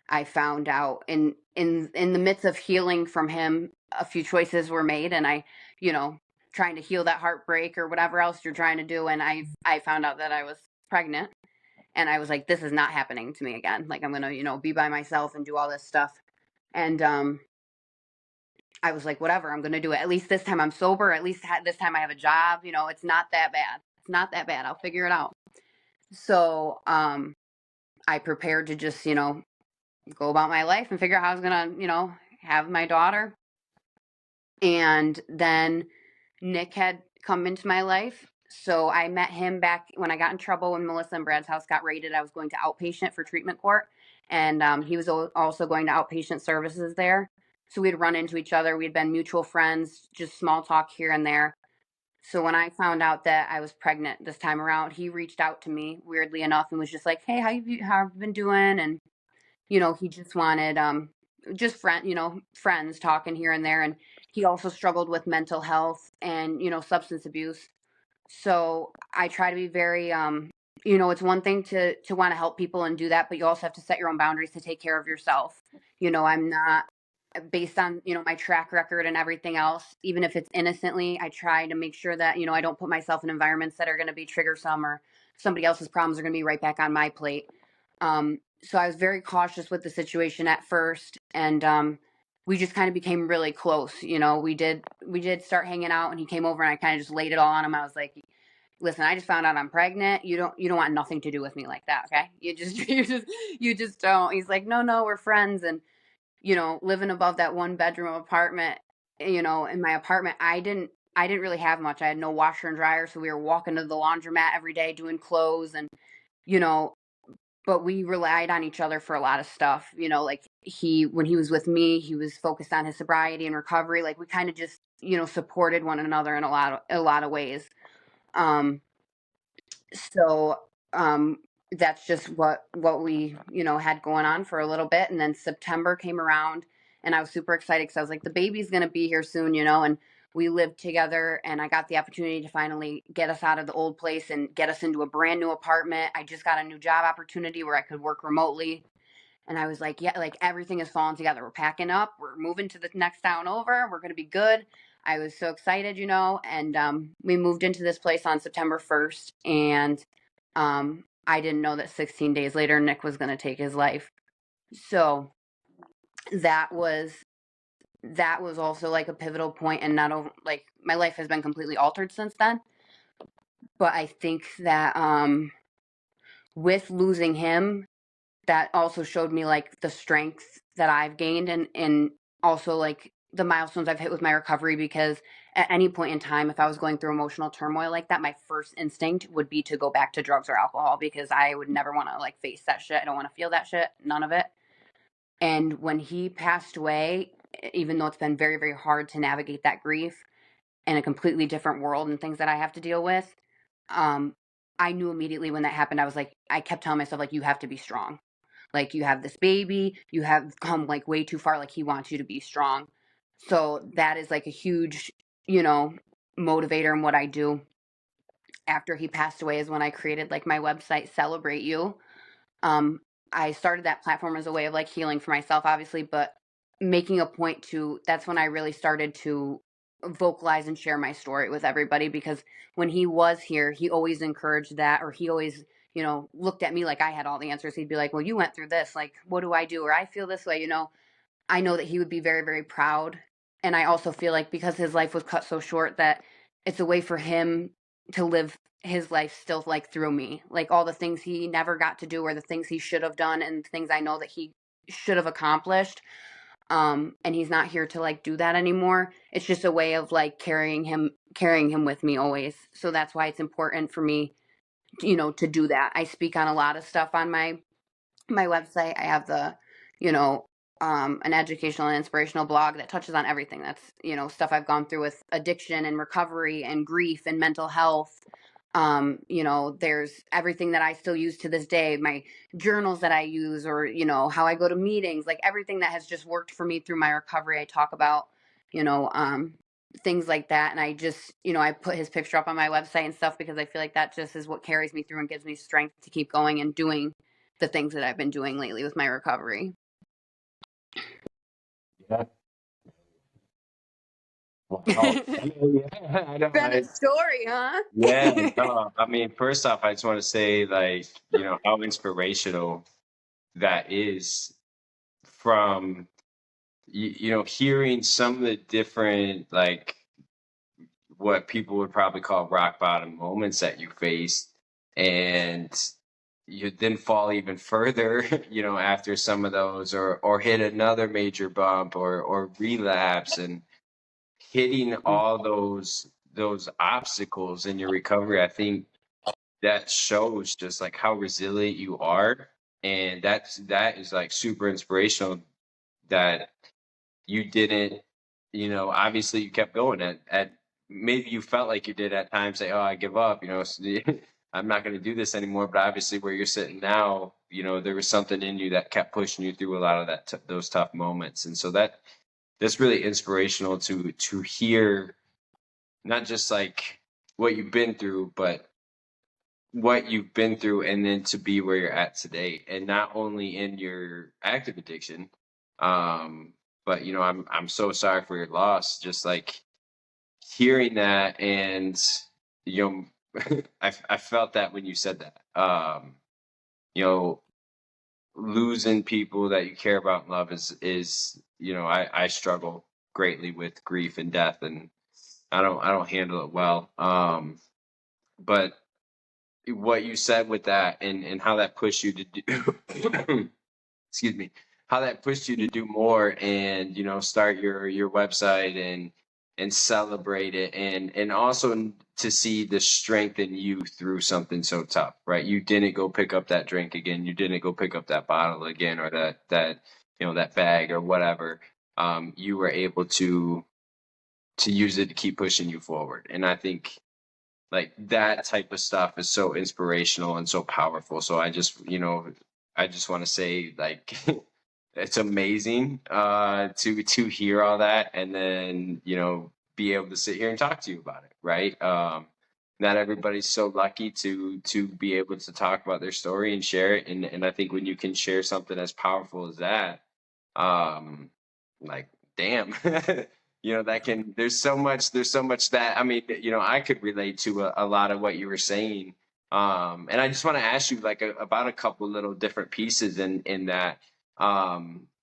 I found out in the midst of healing from him, a few choices were made, and you know, trying to heal that heartbreak or whatever else you're trying to do, and I found out that I was pregnant, and I was like, this is not happening to me again. Like I'm gonna, be by myself and do all this stuff, and I was like, whatever, I'm gonna do it. At least this time I'm sober. At least this time I have a job. It's not that bad. It's not that bad. I'll figure it out. So I prepared to just, go about my life and figure out how I was gonna, have my daughter. And then Nick had come into my life. So I met him back when I got in trouble when Melissa and Brad's house got raided. I was going to outpatient for treatment court, and he was also going to outpatient services there. So we'd run into each other. We'd been mutual friends, just small talk here and there. So when I found out that I was pregnant this time around, he reached out to me weirdly enough and was just like, "Hey, how have you been doing?" And he just wanted just friends talking here and there, and he also struggled with mental health and substance abuse. So I try to be very it's one thing to want to help people and do that, but you also have to set your own boundaries to take care of yourself. I'm not, based on my track record and everything else, even if it's innocently, I try to make sure that I don't put myself in environments that are going to be triggersome, or somebody else's problems are going to be right back on my plate. So I was very cautious with the situation at first, and we just kind of became really close. We did start hanging out, and he came over, and I kind of just laid it all on him. I was like, listen, I just found out I'm pregnant. You don't want nothing to do with me like that, okay? You just don't. He's like, no, we're friends. And living above that one bedroom apartment, in my apartment, I didn't really have much. I had no washer and dryer, so we were walking to the laundromat every day doing clothes, and you know, but we relied on each other for a lot of stuff. Like when he was with me, he was focused on his sobriety and recovery. Like we kind of just, supported one another in a lot of ways. Um, so that's just what we had going on for a little bit, and then September came around, and I was super excited because I was like, the baby's gonna be here soon, and we lived together, and I got the opportunity to finally get us out of the old place and get us into a brand new apartment. I just got a new job opportunity where I could work remotely, and I was like, yeah, like everything is falling together. We're packing up, we're moving to the next town over, we're gonna be good. I was so excited, and we moved into this place on September 1st, and I didn't know that 16 days later Nick was going to take his life. So that was also like a pivotal point, and not over, like, my life has been completely altered since then. But I think that with losing him, that also showed me like the strength that I've gained, and also like the milestones I've hit with my recovery, because at any point in time, if I was going through emotional turmoil like that, my first instinct would be to go back to drugs or alcohol, because I would never want to like face that shit. I don't want to feel that shit, none of it. And when he passed away, even though it's been very, very hard to navigate that grief in a completely different world and things that I have to deal with, um, I knew immediately when that happened. I kept telling myself, like, you have to be strong. Like, you have this baby, you have come like way too far. Like, he wants you to be strong. So that is like a huge, motivator in what I do. After he passed away is when I created like my website, Celebrate You. um, I started that platform as a way of like healing for myself, obviously, but making a point to, that's when I really started to vocalize and share my story with everybody, because when he was here, he always encouraged that, or he always, looked at me like I had all the answers. He'd be like, well, you went through this, like, what do I do? Or I feel this way, I know that he would be very, very proud. And I also feel like because his life was cut so short, that it's a way for him to live his life still like through me. Like all the things he never got to do, or the things he should have done, and things I know that he should have accomplished. And he's not here to like do that anymore. It's just a way of like carrying him with me always. So that's why it's important for me, to do that. I speak on a lot of stuff on my website. I have you know, an educational and inspirational blog that touches on everything. That's, stuff I've gone through with addiction and recovery and grief and mental health. There's everything that I still use to this day, my journals that I use, or, how I go to meetings, like everything that has just worked for me through my recovery. I talk about, you know, um, things like that. And I just, I put his picture up on my website and stuff, because I feel like that just is what carries me through and gives me strength to keep going and doing the things that I've been doing lately with my recovery. Yeah. Wow. Yeah, I know. Been a story, huh? Yeah. No, I mean, first off, I just want to say, like, how inspirational that is from, hearing some of the different, like, what people would probably call rock bottom moments that you faced, and you then fall even further, after some of those, or hit another major bump, or relapse, and hitting all those obstacles in your recovery. I think that shows just like how resilient you are, and that is like super inspirational, that you didn't, obviously you kept going at maybe you felt like you did at times, say, oh, I give up, I'm not going to do this anymore. But obviously where you're sitting now, there was something in you that kept pushing you through a lot of those tough moments. And so that's really inspirational to hear, not just like what you've been through, but what you've been through, and then to be where you're at today, and not only in your active addiction, but I'm so sorry for your loss. Just like hearing that, and I felt that when you said that, you know, losing people that you care about and love is I struggle greatly with grief and death, and I don't handle it well. But what you said with that, and how that pushed you to do excuse me, how that pushed you to do more, and start your website, and celebrate it, and also to see the strength in you through something so tough, right? You didn't go pick up that drink again, you didn't go pick up that bottle again, or that bag or whatever. You were able to use it to keep pushing you forward. And I think like that type of stuff is so inspirational and so powerful. So I just want to say, like, it's amazing to hear all that, and then be able to sit here and talk to you about it, right? Not everybody's so lucky to be able to talk about their story and share it, and I think when you can share something as powerful as that, like, damn, that can, there's so much that, I mean, I could relate to a lot of what you were saying. And I just want to ask you like about a couple little different pieces in that.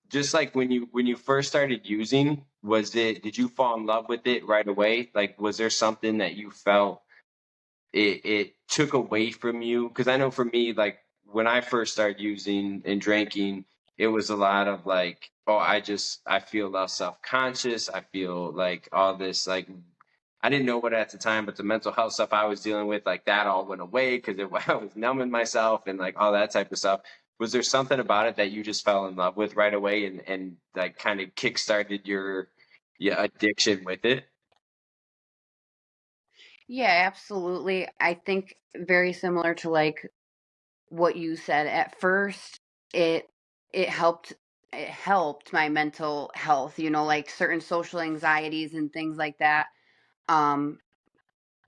Just like when you first started using, did you fall in love with it right away? Like, was there something that you felt it took away from you? Because I know for me, like when I first started using and drinking, it was a lot of like, oh, I feel less self-conscious. I feel like all this like I didn't know what at the time, but the mental health stuff I was dealing with, like that all went away because I was numbing myself and like all that type of stuff. Was there something about it that you just fell in love with right away and like kind of kickstarted your addiction with it? Yeah, absolutely. I think very similar to like what you said. At first, it it helped it helped my mental health, like certain social anxieties and things like that. Um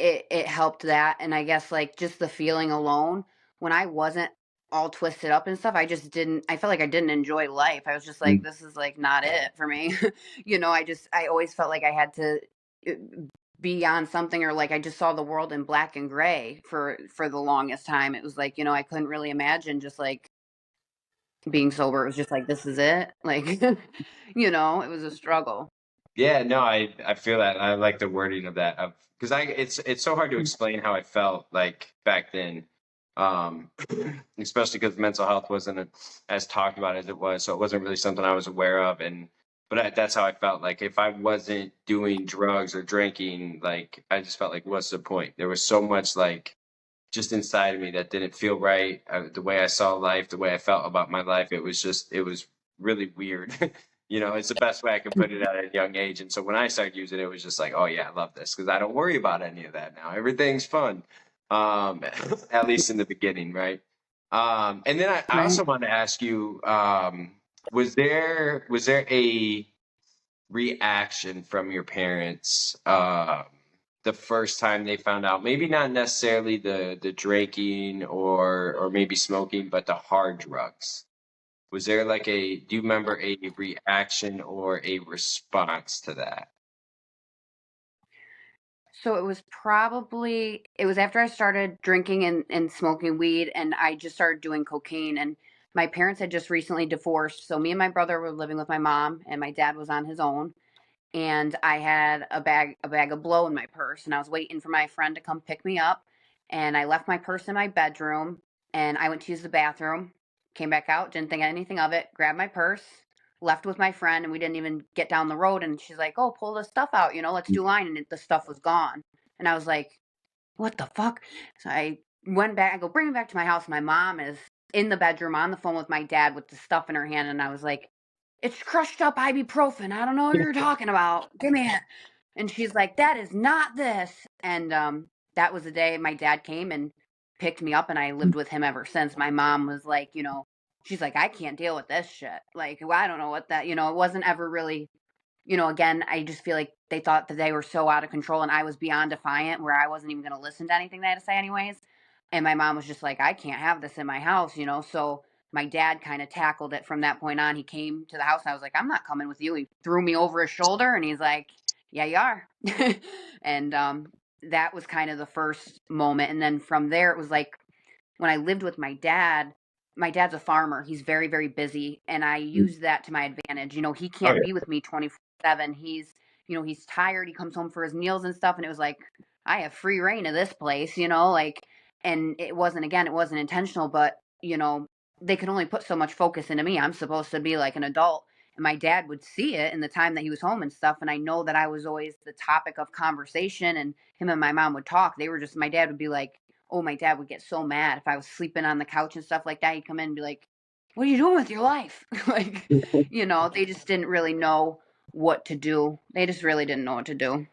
it helped that, and I guess like just the feeling alone when I wasn't all twisted up and stuff, I felt like I didn't enjoy life. I was just like, this is like not it for me. I always felt like I had to uh, be on something, or like I just saw the world in black and gray for the longest time. It was like, I couldn't really imagine just like being sober. It was just like, this is it. Like, it was a struggle. Yeah, no, I feel that. I like the wording of that. Of because it's so hard to explain how I felt like back then, um, especially because mental health wasn't as talked about as it was, so it wasn't really something I was aware of. That's how I felt. Like if I wasn't doing drugs or drinking, like I just felt like, what's the point? There was so much like just inside of me that didn't feel right. The way I saw life, the way I felt about my life, it was really weird. It's the best way I can put it at a young age. And so when I started using it, it was just like, oh yeah, I love this because I don't worry about any of that now. Everything's fun, at least in the beginning, right? And then I Right. also want to ask you, was there a reaction from your parents the first time they found out? Maybe not necessarily the drinking or maybe smoking, but the hard drugs. Was there like do you remember a reaction or a response to that? So it was after I started drinking and smoking weed, and I just started doing cocaine, and my parents had just recently divorced. So me and my brother were living with my mom, and my dad was on his own. And I had a bag of blow in my purse, and I was waiting for my friend to come pick me up, and I left my purse in my bedroom, and I went to use the bathroom, came back out, didn't think anything of it, grabbed my purse, left with my friend, and we didn't even get down the road, and she's like, "Oh, pull the stuff out, let's do line," and the stuff was gone. And I was like, "What the fuck?" So I went back. I go, "Bring it back to my house." My mom is in the bedroom on the phone with my dad with the stuff in her hand, and I was like, "It's crushed up ibuprofen. I don't know what you're talking about. Give me it." And she's like, "That is not this." And that was the day my dad came and picked me up, and I lived with him ever since. My mom was like, she's like, "I can't deal with this shit." Like, well, I don't know what that, it wasn't ever really, again, I just feel like they thought that they were so out of control, and I was beyond defiant where I wasn't even going to listen to anything they had to say, anyways. And my mom was just like, "I can't have this in my house." So my dad kind of tackled it from that point on. He came to the house, and I was like, "I'm not coming with you." He threw me over his shoulder, and he's like, "Yeah, you are." And that was kind of the first moment. And then from there, it was like when I lived with my dad's a farmer. He's very, very busy, and I use that to my advantage. He Oh can't be with me 24/7. He's tired. He comes home for his meals and stuff, and it was like I have free reign of this place, like, and it wasn't intentional, but they could only put so much focus into me. I'm supposed to be like an adult, and my dad would see it in the time that he was home and stuff, and I know that I was always the topic of conversation, and him and my mom would talk. My dad would be like, oh, my dad would get so mad if I was sleeping on the couch and stuff like that. He'd come in and be like, "What are you doing with your life?" Like, they just didn't really know what to do. They just really didn't know what to do.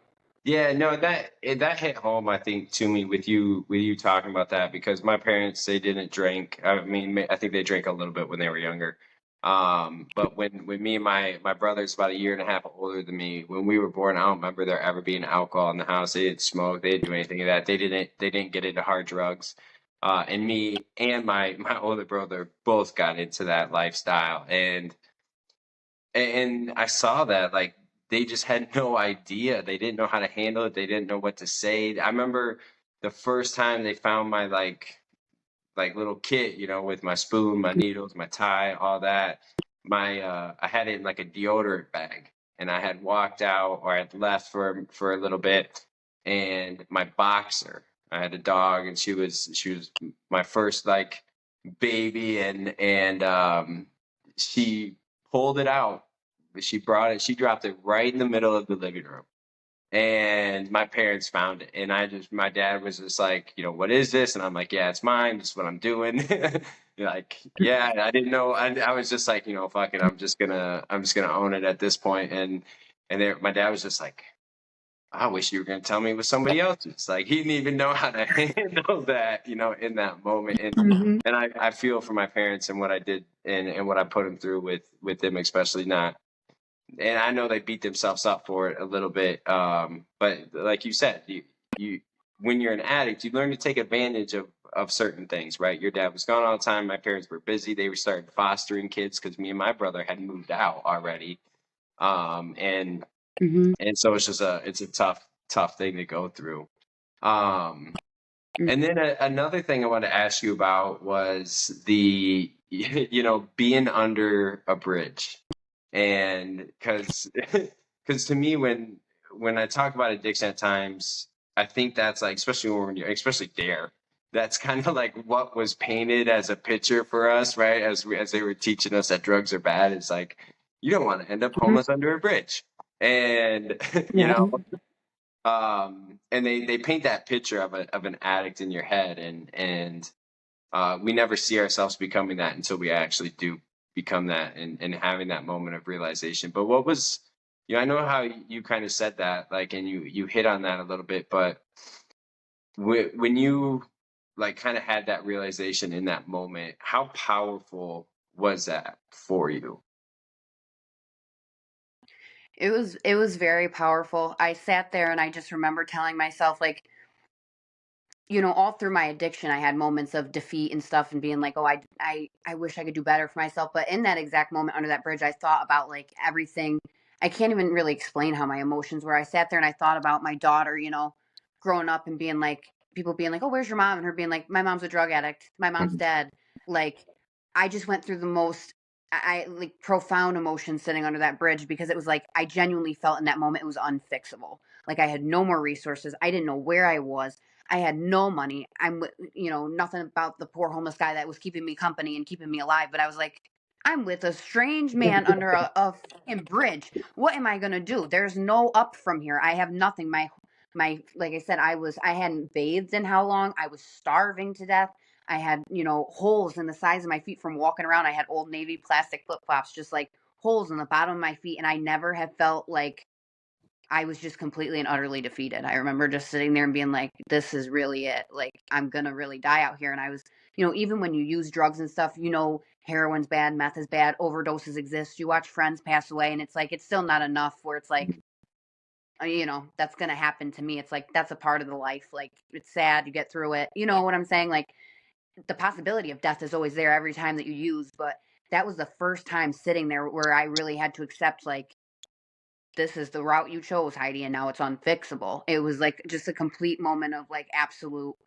Yeah, no, that hit home, I think, to me with you talking about that because my parents they didn't drink. I mean, I think they drank a little bit when they were younger. But when me and my brother's about a year and a half older than me, when we were born, I don't remember there ever being alcohol in the house. They didn't smoke, they didn't do anything of that. They didn't get into hard drugs. And me and my older brother both got into that lifestyle, and I saw that like. they just had no idea. They didn't know how to handle it. They didn't know what to say. I remember the first time they found my like little kit, you know, with my spoon, my needles, my tie, all that. I had it in like a deodorant bag, and I had walked out or I had left for a little bit, and my boxer, I had a dog, and she was my first like baby, and she pulled it out. She brought it, she dropped it right in the middle of the living room, and my parents found it, and my dad was just like, you know, what is this? And I'm like, yeah, it's mine, this is what I'm doing. Like, yeah, I didn't know. I was just like, you know, fuck it, I'm just gonna own it at this point. And there, my dad was just like, I wish you were gonna tell me it was somebody else's. Like, he didn't even know how to handle that, you know, in that moment. And I feel for my parents and what I did, and what I put them through with them, especially not. And I know they beat themselves up for it a little bit. But like you said, you when you're an addict, you learn to take advantage of certain things, right? Your dad was gone all the time. My parents were busy. They were starting fostering kids because me and my brother had moved out already. And Mm-hmm. and so it's a tough thing to go through. Um, and then another thing I wanted to ask you about was the, you know, being under a bridge. And because to me, when I talk about addiction at times, I think that's like, especially when you're, especially Dare, that's kind of like what was painted as a picture for us, right? As they were teaching us that drugs are bad. It's like, you don't want to end up Mm-hmm. homeless under a bridge. And, you Yeah. know, and they paint that picture of an addict in your head, and we never see ourselves becoming that until we actually do become that, and having that moment of realization. But what was, you know, I know how you kind of said that, like, and you hit on that a little bit, but when you like kind of had that realization in that moment, how powerful was that for you? It was very powerful. I sat there and I just remember telling myself, like, all through my addiction, I had moments of defeat and stuff, and being like, oh, I wish I could do better for myself. But in that exact moment under that bridge, I thought about like everything. I can't even really explain how my emotions were. I sat there and I thought about my daughter, growing up and being like, people being like, oh, where's your mom? And her being like, my mom's a drug addict. My mom's dead. Like, I just went through the most, like profound emotions sitting under that bridge, because it was like, I genuinely felt in that moment it was unfixable. Like, I had no more resources. I didn't know where I was. I had no money. Nothing about the poor homeless guy that was keeping me company and keeping me alive. But I was like, I'm with a strange man under a fucking bridge. What am I gonna do? There's no up from here. I have nothing. My like I said, I hadn't bathed in how long? I was starving to death. I had, holes in the sides of my feet from walking around. I had Old Navy plastic flip flops, just like holes in the bottom of my feet, and I never have felt like I was just completely and utterly defeated. I remember just sitting there and being like, this is really it. Like, I'm going to really die out here. And I was, even when you use drugs and stuff, heroin's bad, meth is bad, overdoses exist. You watch friends pass away, and it's like, it's still not enough where it's like, that's going to happen to me. It's like, that's a part of the life. Like, it's sad, you get through it. You know what I'm saying? Like, the possibility of death is always there every time that you use. But that was the first time sitting there where I really had to accept, like, this is the route you chose, Heidi, and now it's unfixable. It was like just a complete moment of like absolute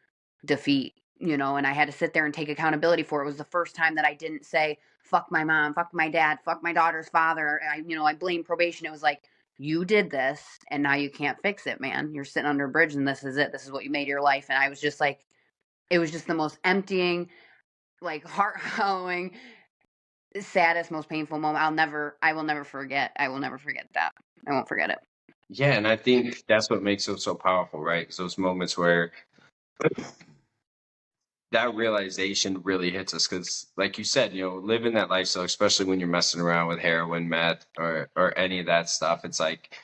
defeat, and I had to sit there and take accountability for it. It was the first time that I didn't say, fuck my mom, fuck my dad, fuck my daughter's father. I blame probation. It was like, you did this and now you can't fix it, man. You're sitting under a bridge and this is it. This is what you made your life. And I was just like, it was just the most emptying, like heart hollowing, saddest, most painful moment. I will never forget. I will never forget that. I won't forget it. Yeah, and I think that's what makes it so powerful, right? It's those moments where that realization really hits us, because like you said, living that lifestyle, especially when you're messing around with heroin, meth, or any of that stuff, it's like,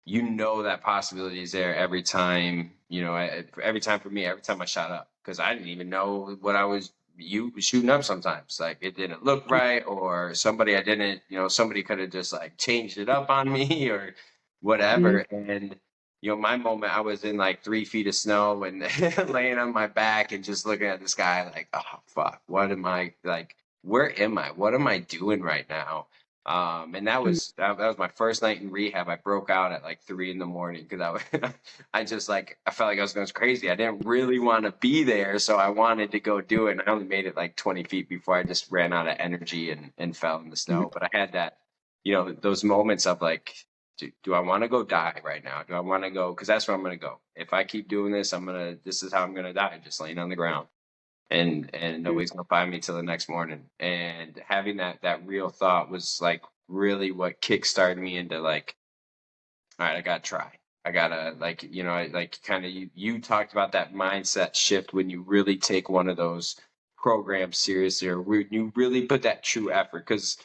that possibility is there every time. Every time for me, every time I shot up, because I didn't even know what I was shooting up. Sometimes like it didn't look right, or somebody I didn't, somebody could have just like changed it up on me or whatever. And my moment, I was in like 3 feet of snow and laying on my back and just looking at the sky like, oh fuck, what am I like? Where am I? What am I doing right now? And that was my first night in rehab. I broke out at like 3 in the morning because I just like I felt like I was going crazy. I didn't really want to be there, so I wanted to go do it. And I only made it like 20 feet before I just ran out of energy and fell in the Mhm. snow. But I had that, those moments of like, do I want to go die right now? Do I want to go? Because that's where I'm going to go. If I keep doing this, this is how I'm going to die, just laying on the ground and Mhm. nobody's gonna find me till the next morning. And having that real thought was like really what kickstarted me into like, all right, I gotta try. I gotta like, like kind of you talked about that mindset shift when you really take one of those programs seriously, or when you really put that true effort. Because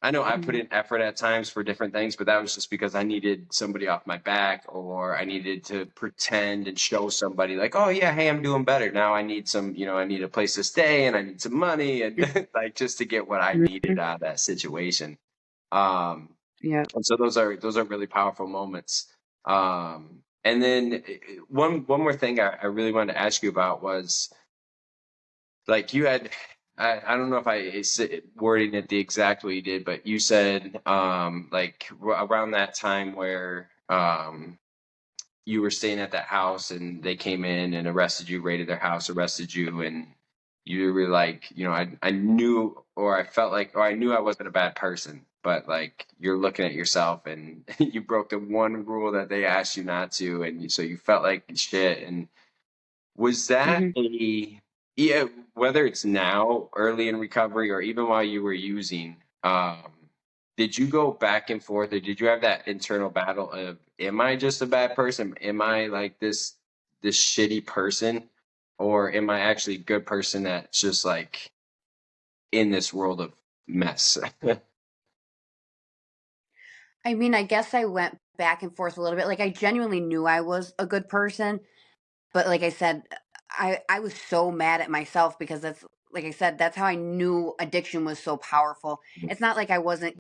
I know I put Mhm. in effort at times for different things, but that was just because I needed somebody off my back, or I needed to pretend and show somebody like, oh yeah, hey, I'm doing better. Now I need I need a place to stay and I need some money and like just to get what I needed Mhm. out of that situation. Um, Yeah. and so those are really powerful moments. And then one more thing I really wanted to ask you about was like you had I don't know if wording it the exact way you did, but you said like around that time where you were staying at that house and they came in and arrested you, raided their house, arrested you, and you were like, I knew, or I felt like, or I knew I wasn't a bad person, but like you're looking at yourself and you broke the one rule that they asked you not to, and so you felt like shit. And was that Mhm. yeah, whether it's now, early in recovery, or even while you were using, did you go back and forth, or did you have that internal battle of, am I just a bad person? Am I like this shitty person? Or am I actually a good person that's just like in this world of mess? I mean, I guess I went back and forth a little bit. Like I genuinely knew I was a good person, but like I said, I was so mad at myself because that's like I said, that's how I knew addiction was so powerful. It's not like I wasn't,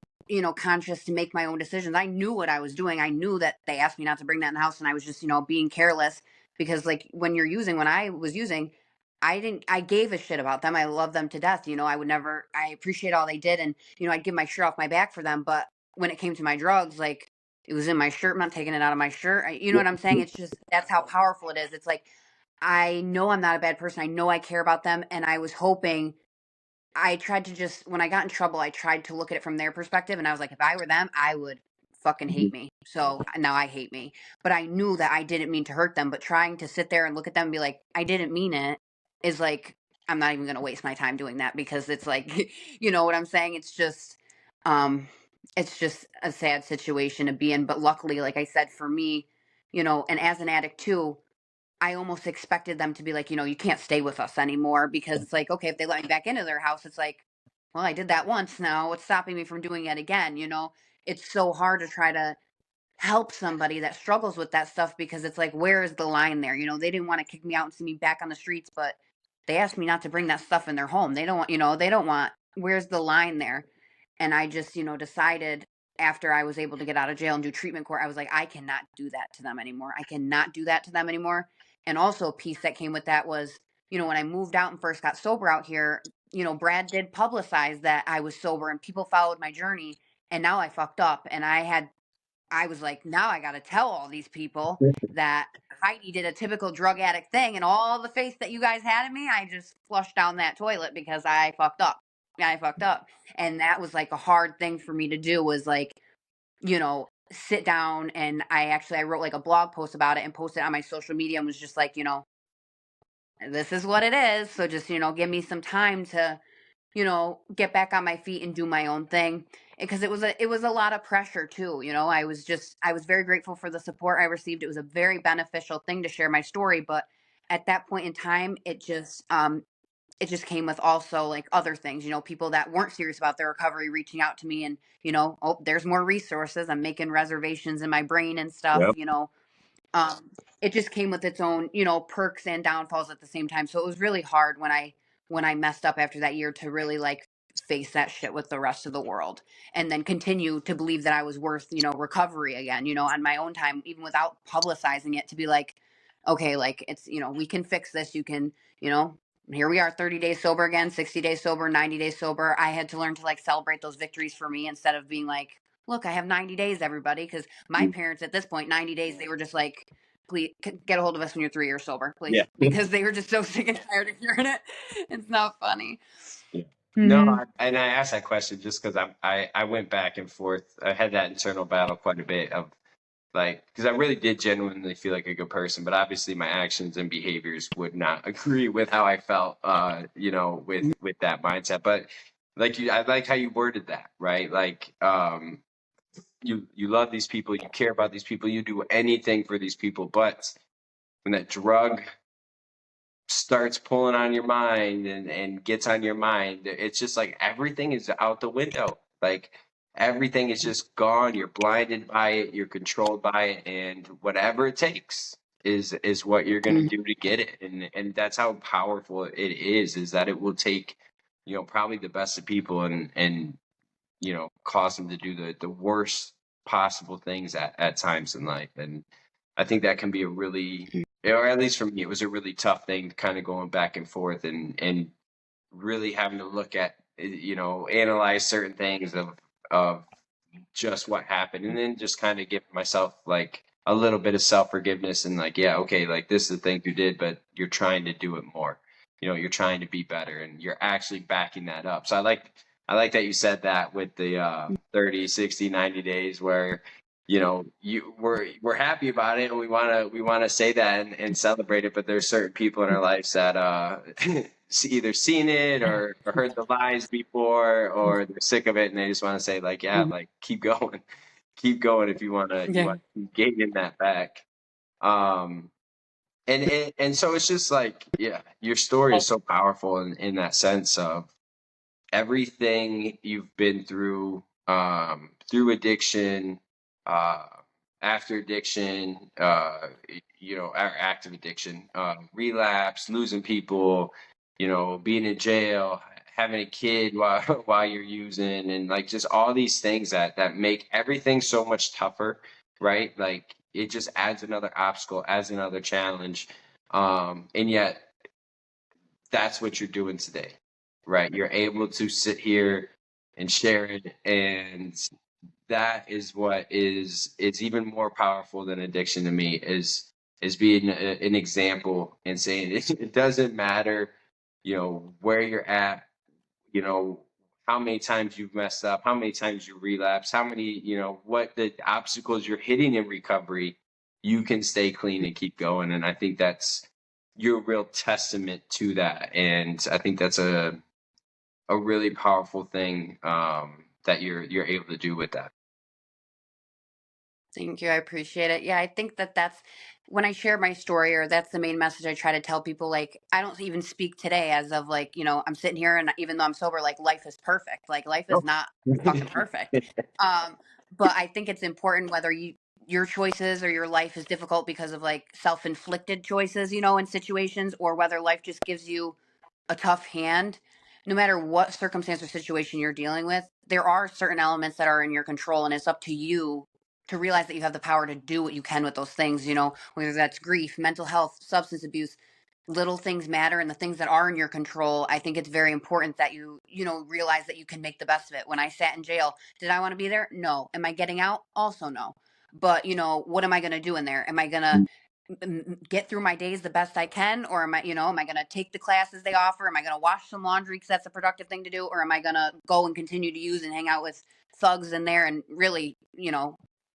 conscious to make my own decisions. I knew what I was doing. I knew that they asked me not to bring that in the house and I was just, being careless because like when I was using, I gave a shit about them. I love them to death. I appreciate all they did and, I'd give my shirt off my back for them. But when it came to my drugs, like it was in my shirt. I'm not taking it out of my shirt. You know what I'm saying? It's just, that's how powerful it is. It's like, I know I'm not a bad person. I know I care about them. And I was hoping I tried to just when I got in trouble, I tried to look at it from their perspective, and I was like, if I were them, I would fucking hate me. So now I hate me. But I knew that I didn't mean to hurt them. But trying to sit there and look at them and be like, I didn't mean it, is like I'm not even gonna waste my time doing that because it's like, you know what I'm saying? Um, it's just a sad situation to be in. But luckily, like I said, for me, and as an addict too, I almost expected them to be like, you can't stay with us anymore because it's like, okay, if they let me back into their house, it's like, well, I did that once now. What's stopping me from doing it again? It's so hard to try to help somebody that struggles with that stuff because it's like, where is the line there? They didn't want to kick me out and see me back on the streets, but they asked me not to bring that stuff in their home. They don't want, where's the line there? And I just, decided after I was able to get out of jail and do treatment court, I was like, I cannot do that to them anymore. I cannot do that to them anymore. And also, a piece that came with that was, when I moved out and first got sober out here, Brad did publicize that I was sober and people followed my journey. And now I fucked up. And I was like, now I got to tell all these people that Heidi did a typical drug addict thing, and all the faith that you guys had in me, I just flushed down that toilet because I fucked up. I fucked up, and that was like a hard thing for me to do. Was like, sit down and I wrote like a blog post about it and posted it on my social media and was just like, this is what it is. So just give me some time to get back on my feet and do my own thing because it was a lot of pressure too. I was very grateful for the support I received. It was a very beneficial thing to share my story, but at that point in time, it just came with also like other things, people that weren't serious about their recovery reaching out to me and, oh, there's more resources. I'm making reservations in my brain and stuff, Yep. it just came with its own, perks and downfalls at the same time. So it was really hard when I messed up after that year to really like face that shit with the rest of the world and then continue to believe that I was worth, recovery again, on my own time, even without publicizing it to be like, okay, like it's, we can fix this. You can, here we are, 30 days sober again, 60 days sober, 90 days sober. I had to learn to like celebrate those victories for me instead of being like, look, I have 90 days, everybody. Because my parents at this point, 90 days, they were just like, please get a hold of us when you're 3 years sober, please. Yeah. Because they were just so sick and tired of hearing it. It's not funny. Yeah. No, Mm-hmm. and I asked that question just because I went back and forth. I had that internal battle quite a bit of like, because I really did genuinely feel like a good person, but obviously my actions and behaviors would not agree with how I felt, with that mindset. But like I like how you worded that, right? Like, you love these people, you care about these people, you do anything for these people, but when that drug starts pulling on your mind and gets on your mind, it's just like everything is out the window. Like everything is just gone. You're blinded by it, you're controlled by it, and whatever it takes is what you're gonna do to get it. And that's how powerful it is that it will take, probably the best of people and cause them to do the worst possible things at times in life. And I think that can be a really, or at least for me, it was a really tough thing kind of going back and forth and really having to look at, analyze certain things of just what happened, and then just kind of give myself like a little bit of self forgiveness and like, yeah, okay, like this is the thing you did, but you're trying to do it more. You're trying to be better, and you're actually backing that up. So I like that you said that with the 30, 60, 90 days where we're happy about it and we want to say that and celebrate it, but there's certain people in our lives that either seen it or heard the lies before, or they're sick of it and they just want to say like, yeah, like keep going, keep going if you want to keep gaining that back. um and so it's just like, yeah, your story is so powerful in that sense of everything you've been through addiction, uh, after addiction, active addiction, relapse, losing people, being in jail, having a kid while while you're using, and like just all these things that make everything so much tougher, right? Like it just adds another obstacle, adds another challenge, and yet that's what you're doing today, right? You're able to sit here and share it, and that is what is even more powerful than addiction to me is being an example and saying it doesn't matter, where you're at, you know, how many times you've messed up, how many times you relapse, how many, what the obstacles you're hitting in recovery, you can stay clean and keep going. And I think that's your real testament to that. And I think that's a really powerful thing, that you're able to do with that. Thank you. I appreciate it. Yeah, I think that's when I share my story, or that's the main message I try to tell people. Like, I don't even speak today as of like, I'm sitting here and even though I'm sober, like life is perfect. Like life is Oh. not fucking perfect. Um, but I think it's important whether your choices or your life is difficult because of like self-inflicted choices, in situations, or whether life just gives you a tough hand. No matter what circumstance or situation you're dealing with, there are certain elements that are in your control, and it's up to you to realize that you have the power to do what you can with those things, whether that's grief, mental health, substance abuse. Little things matter, and the things that are in your control, I think it's very important that you realize that you can make the best of it. When I sat in jail, did I want to be there? No. Am I getting out? Also no. But, what am I going to do in there? Am I going to get through my days the best I can, or am I going to take the classes they offer? Am I going to wash some laundry because that's a productive thing to do, or am I going to go and continue to use and hang out with thugs in there and really,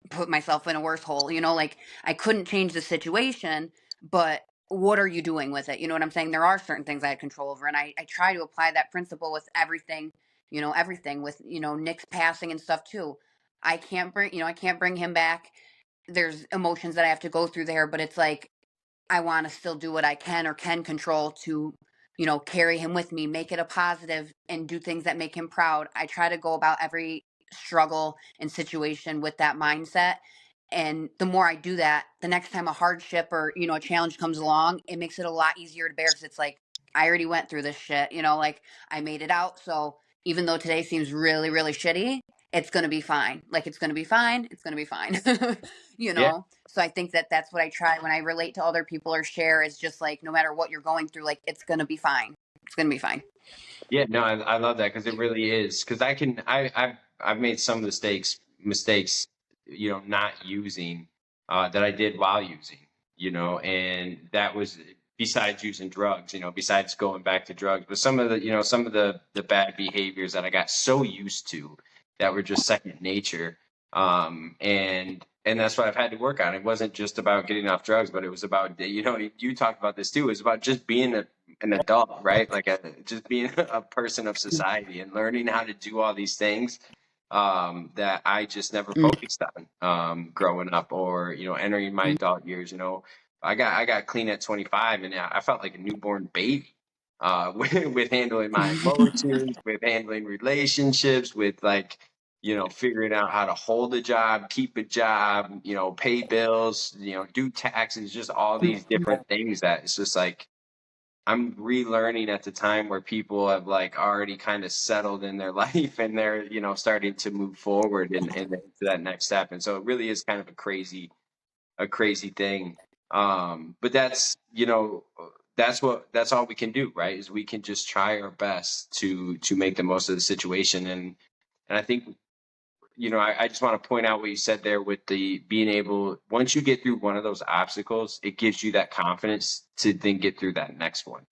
put myself in a worse hole? Like I couldn't change the situation, but what are you doing with it? You know what I'm saying? There are certain things I had control over, and I try to apply that principle with everything. Everything with Nick's passing and stuff too. I can't bring him back. There's emotions that I have to go through there, but it's like I want to still do what I can or can control to, carry him with me, make it a positive, and do things that make him proud. I try to go about every struggle and situation with that mindset. And the more I do that, the next time a hardship or, a challenge comes along, it makes it a lot easier to bear because it's like, I already went through this shit, like I made it out. So even though today seems really, really shitty, it's going to be fine. Like it's going to be fine. It's going to be fine. Yeah. So I think that that's what I try when I relate to other people or share is just like, no matter what you're going through, like it's going to be fine. It's gonna be fine. Yeah, no, I love that because it really is. Because I've made some mistakes, not using that I did while using, and that was besides using drugs, besides going back to drugs, but some of the bad behaviors that I got so used to that were just second nature. And that's what I've had to work on. It wasn't just about getting off drugs, but it was about, you talked about this too. It was about just being an adult, right? Like just being a person of society and learning how to do all these things that I just never Mm. focused on growing up or entering my adult years. I got clean at 25, and I felt like a newborn baby with handling my emotions, with handling relationships, with like figuring out how to hold a job, keep a job, pay bills, do taxes, just all these different things that it's just like I'm relearning at the time where people have like already kind of settled in their life and they're, starting to move forward and to that next step. And so it really is kind of a crazy thing. But that's all we can do, right? Is we can just try our best to make the most of the situation. And I think I just want to point out what you said there with the being able, once you get through one of those obstacles, it gives you that confidence to then get through that next one,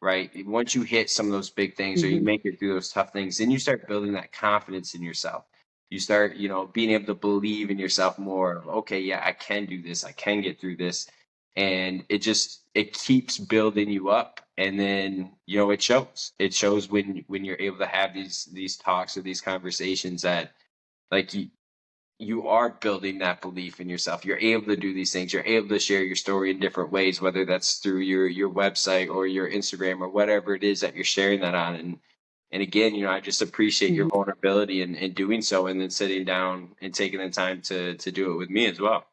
right? Once you hit some of those big things or you Mhm. make it through those tough things, then you start building that confidence in yourself. You start, being able to believe in yourself more. Okay, yeah, I can do this. I can get through this. And it keeps building you up. And then, it shows. It shows when you're able to have these talks or these conversations that like you are building that belief in yourself. You're able to do these things. You're able to share your story in different ways, whether that's through your website or your Instagram or whatever it is that you're sharing that on. And again, I just appreciate your Mhm. vulnerability in doing so and then sitting down and taking the time to do it with me as well.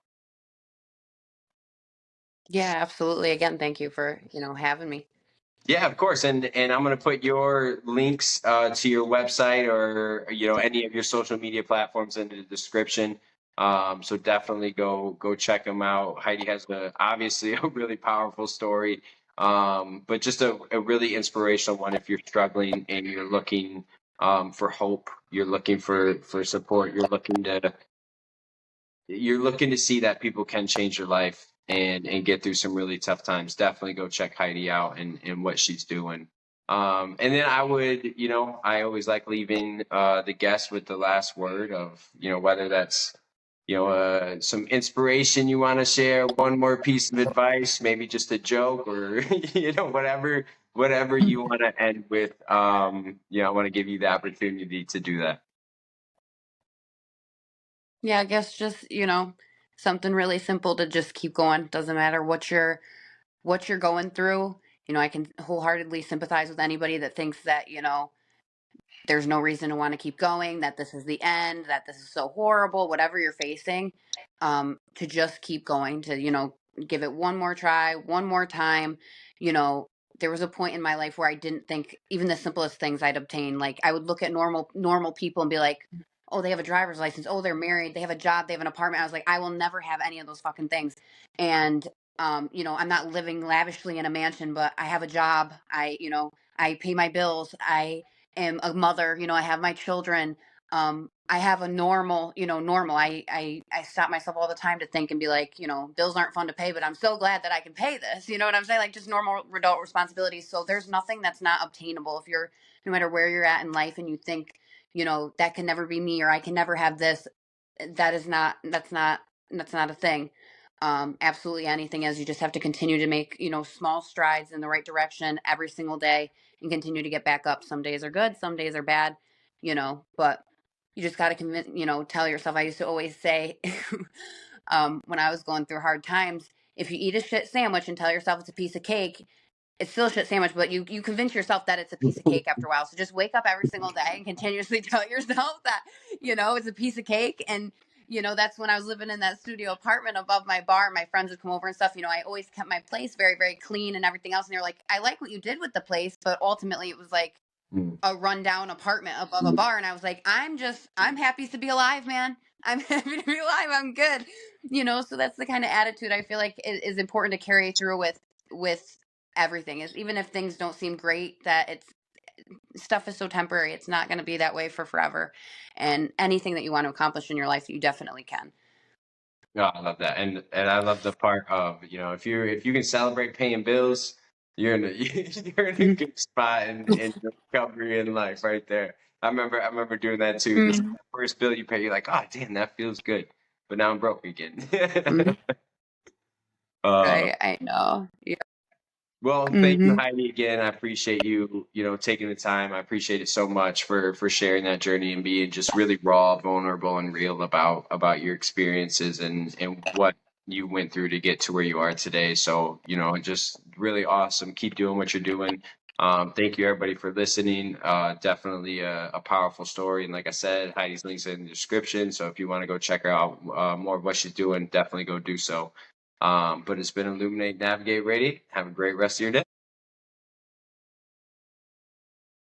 Yeah, absolutely. Again, thank you for, having me. Yeah, of course. And I'm going to put your links to your website or any of your social media platforms in the description. So definitely go check them out. Heidi has obviously a really powerful story, but just a really inspirational one if you're struggling and you're looking for hope, you're looking for support, you're looking to see that people can change your life and get through some really tough times. Definitely go check Heidi out and what she's doing. And then I always like leaving the guest with the last word of, whether that's, some inspiration you want to share, one more piece of advice, maybe just a joke or, whatever you want to end with. I want to give you the opportunity to do that. Yeah, I guess just, something really simple to just keep going. Doesn't matter what you're going through. I can wholeheartedly sympathize with anybody that thinks that, there's no reason to want to keep going, that this is the end, that this is so horrible, whatever you're facing, to just keep going, to, give it one more try, one more time. You know, there was a point in my life where I didn't think even the simplest things I'd obtain. Like I would look at normal people and be like, oh, they have a driver's license. Oh, they're married. They have a job. They have an apartment. I was like, I will never have any of those fucking things. And, I'm not living lavishly in a mansion, but I have a job. I pay my bills. I am a mother, I have my children. I have a normal. I stop myself all the time to think and be like, bills aren't fun to pay, but I'm so glad that I can pay this. You know what I'm saying? Like just normal adult responsibilities. So there's nothing that's not obtainable if you're, no matter where you're at in life and you think, that can never be me or I can never have this. That's not a thing. Absolutely anything is. You just have to continue to make, small strides in the right direction every single day and continue to get back up. Some days are good, some days are bad, but you just got to commit, tell yourself. I used to always say, when I was going through hard times, if you eat a shit sandwich and tell yourself it's a piece of cake, it's still a shit sandwich, but you convince yourself that it's a piece of cake after a while. So just wake up every single day and continuously tell yourself that, it's a piece of cake. And, that's when I was living in that studio apartment above my bar. My friends would come over and stuff. I always kept my place very, very clean and everything else. And they're like, I like what you did with the place, but ultimately it was like Mm. a rundown apartment above a bar. And I was like, I'm happy to be alive, man. I'm happy to be alive. I'm good. So that's the kind of attitude I feel like is important to carry through with everything is. Even if things don't seem great, that it's stuff is so temporary. It's not going to be that way for forever. And anything that you want to accomplish in your life, you definitely can. No, I love that, and I love the part of, if you can celebrate paying bills, you're in a you're in a Mhm. good spot in your recovery in life right there. I remember doing that too. This Mhm. first bill you pay, you're like, oh damn, that feels good, but now I'm broke again. Mhm. uh, Right. I know. Yeah. Well, thank you, Hmm. Heidi, again. I appreciate you, taking the time. I appreciate it so much for sharing that journey and being just really raw, vulnerable, and real about your experiences and what you went through to get to where you are today. So, just really awesome. Keep doing what you're doing. Thank you, everybody, for listening. Definitely a powerful story. And like I said, Heidi's links in the description. So if you want to go check her out, more of what she's doing, definitely go do so. But it's been Illuminate, Navigate, Radiate. Have a great rest of your day.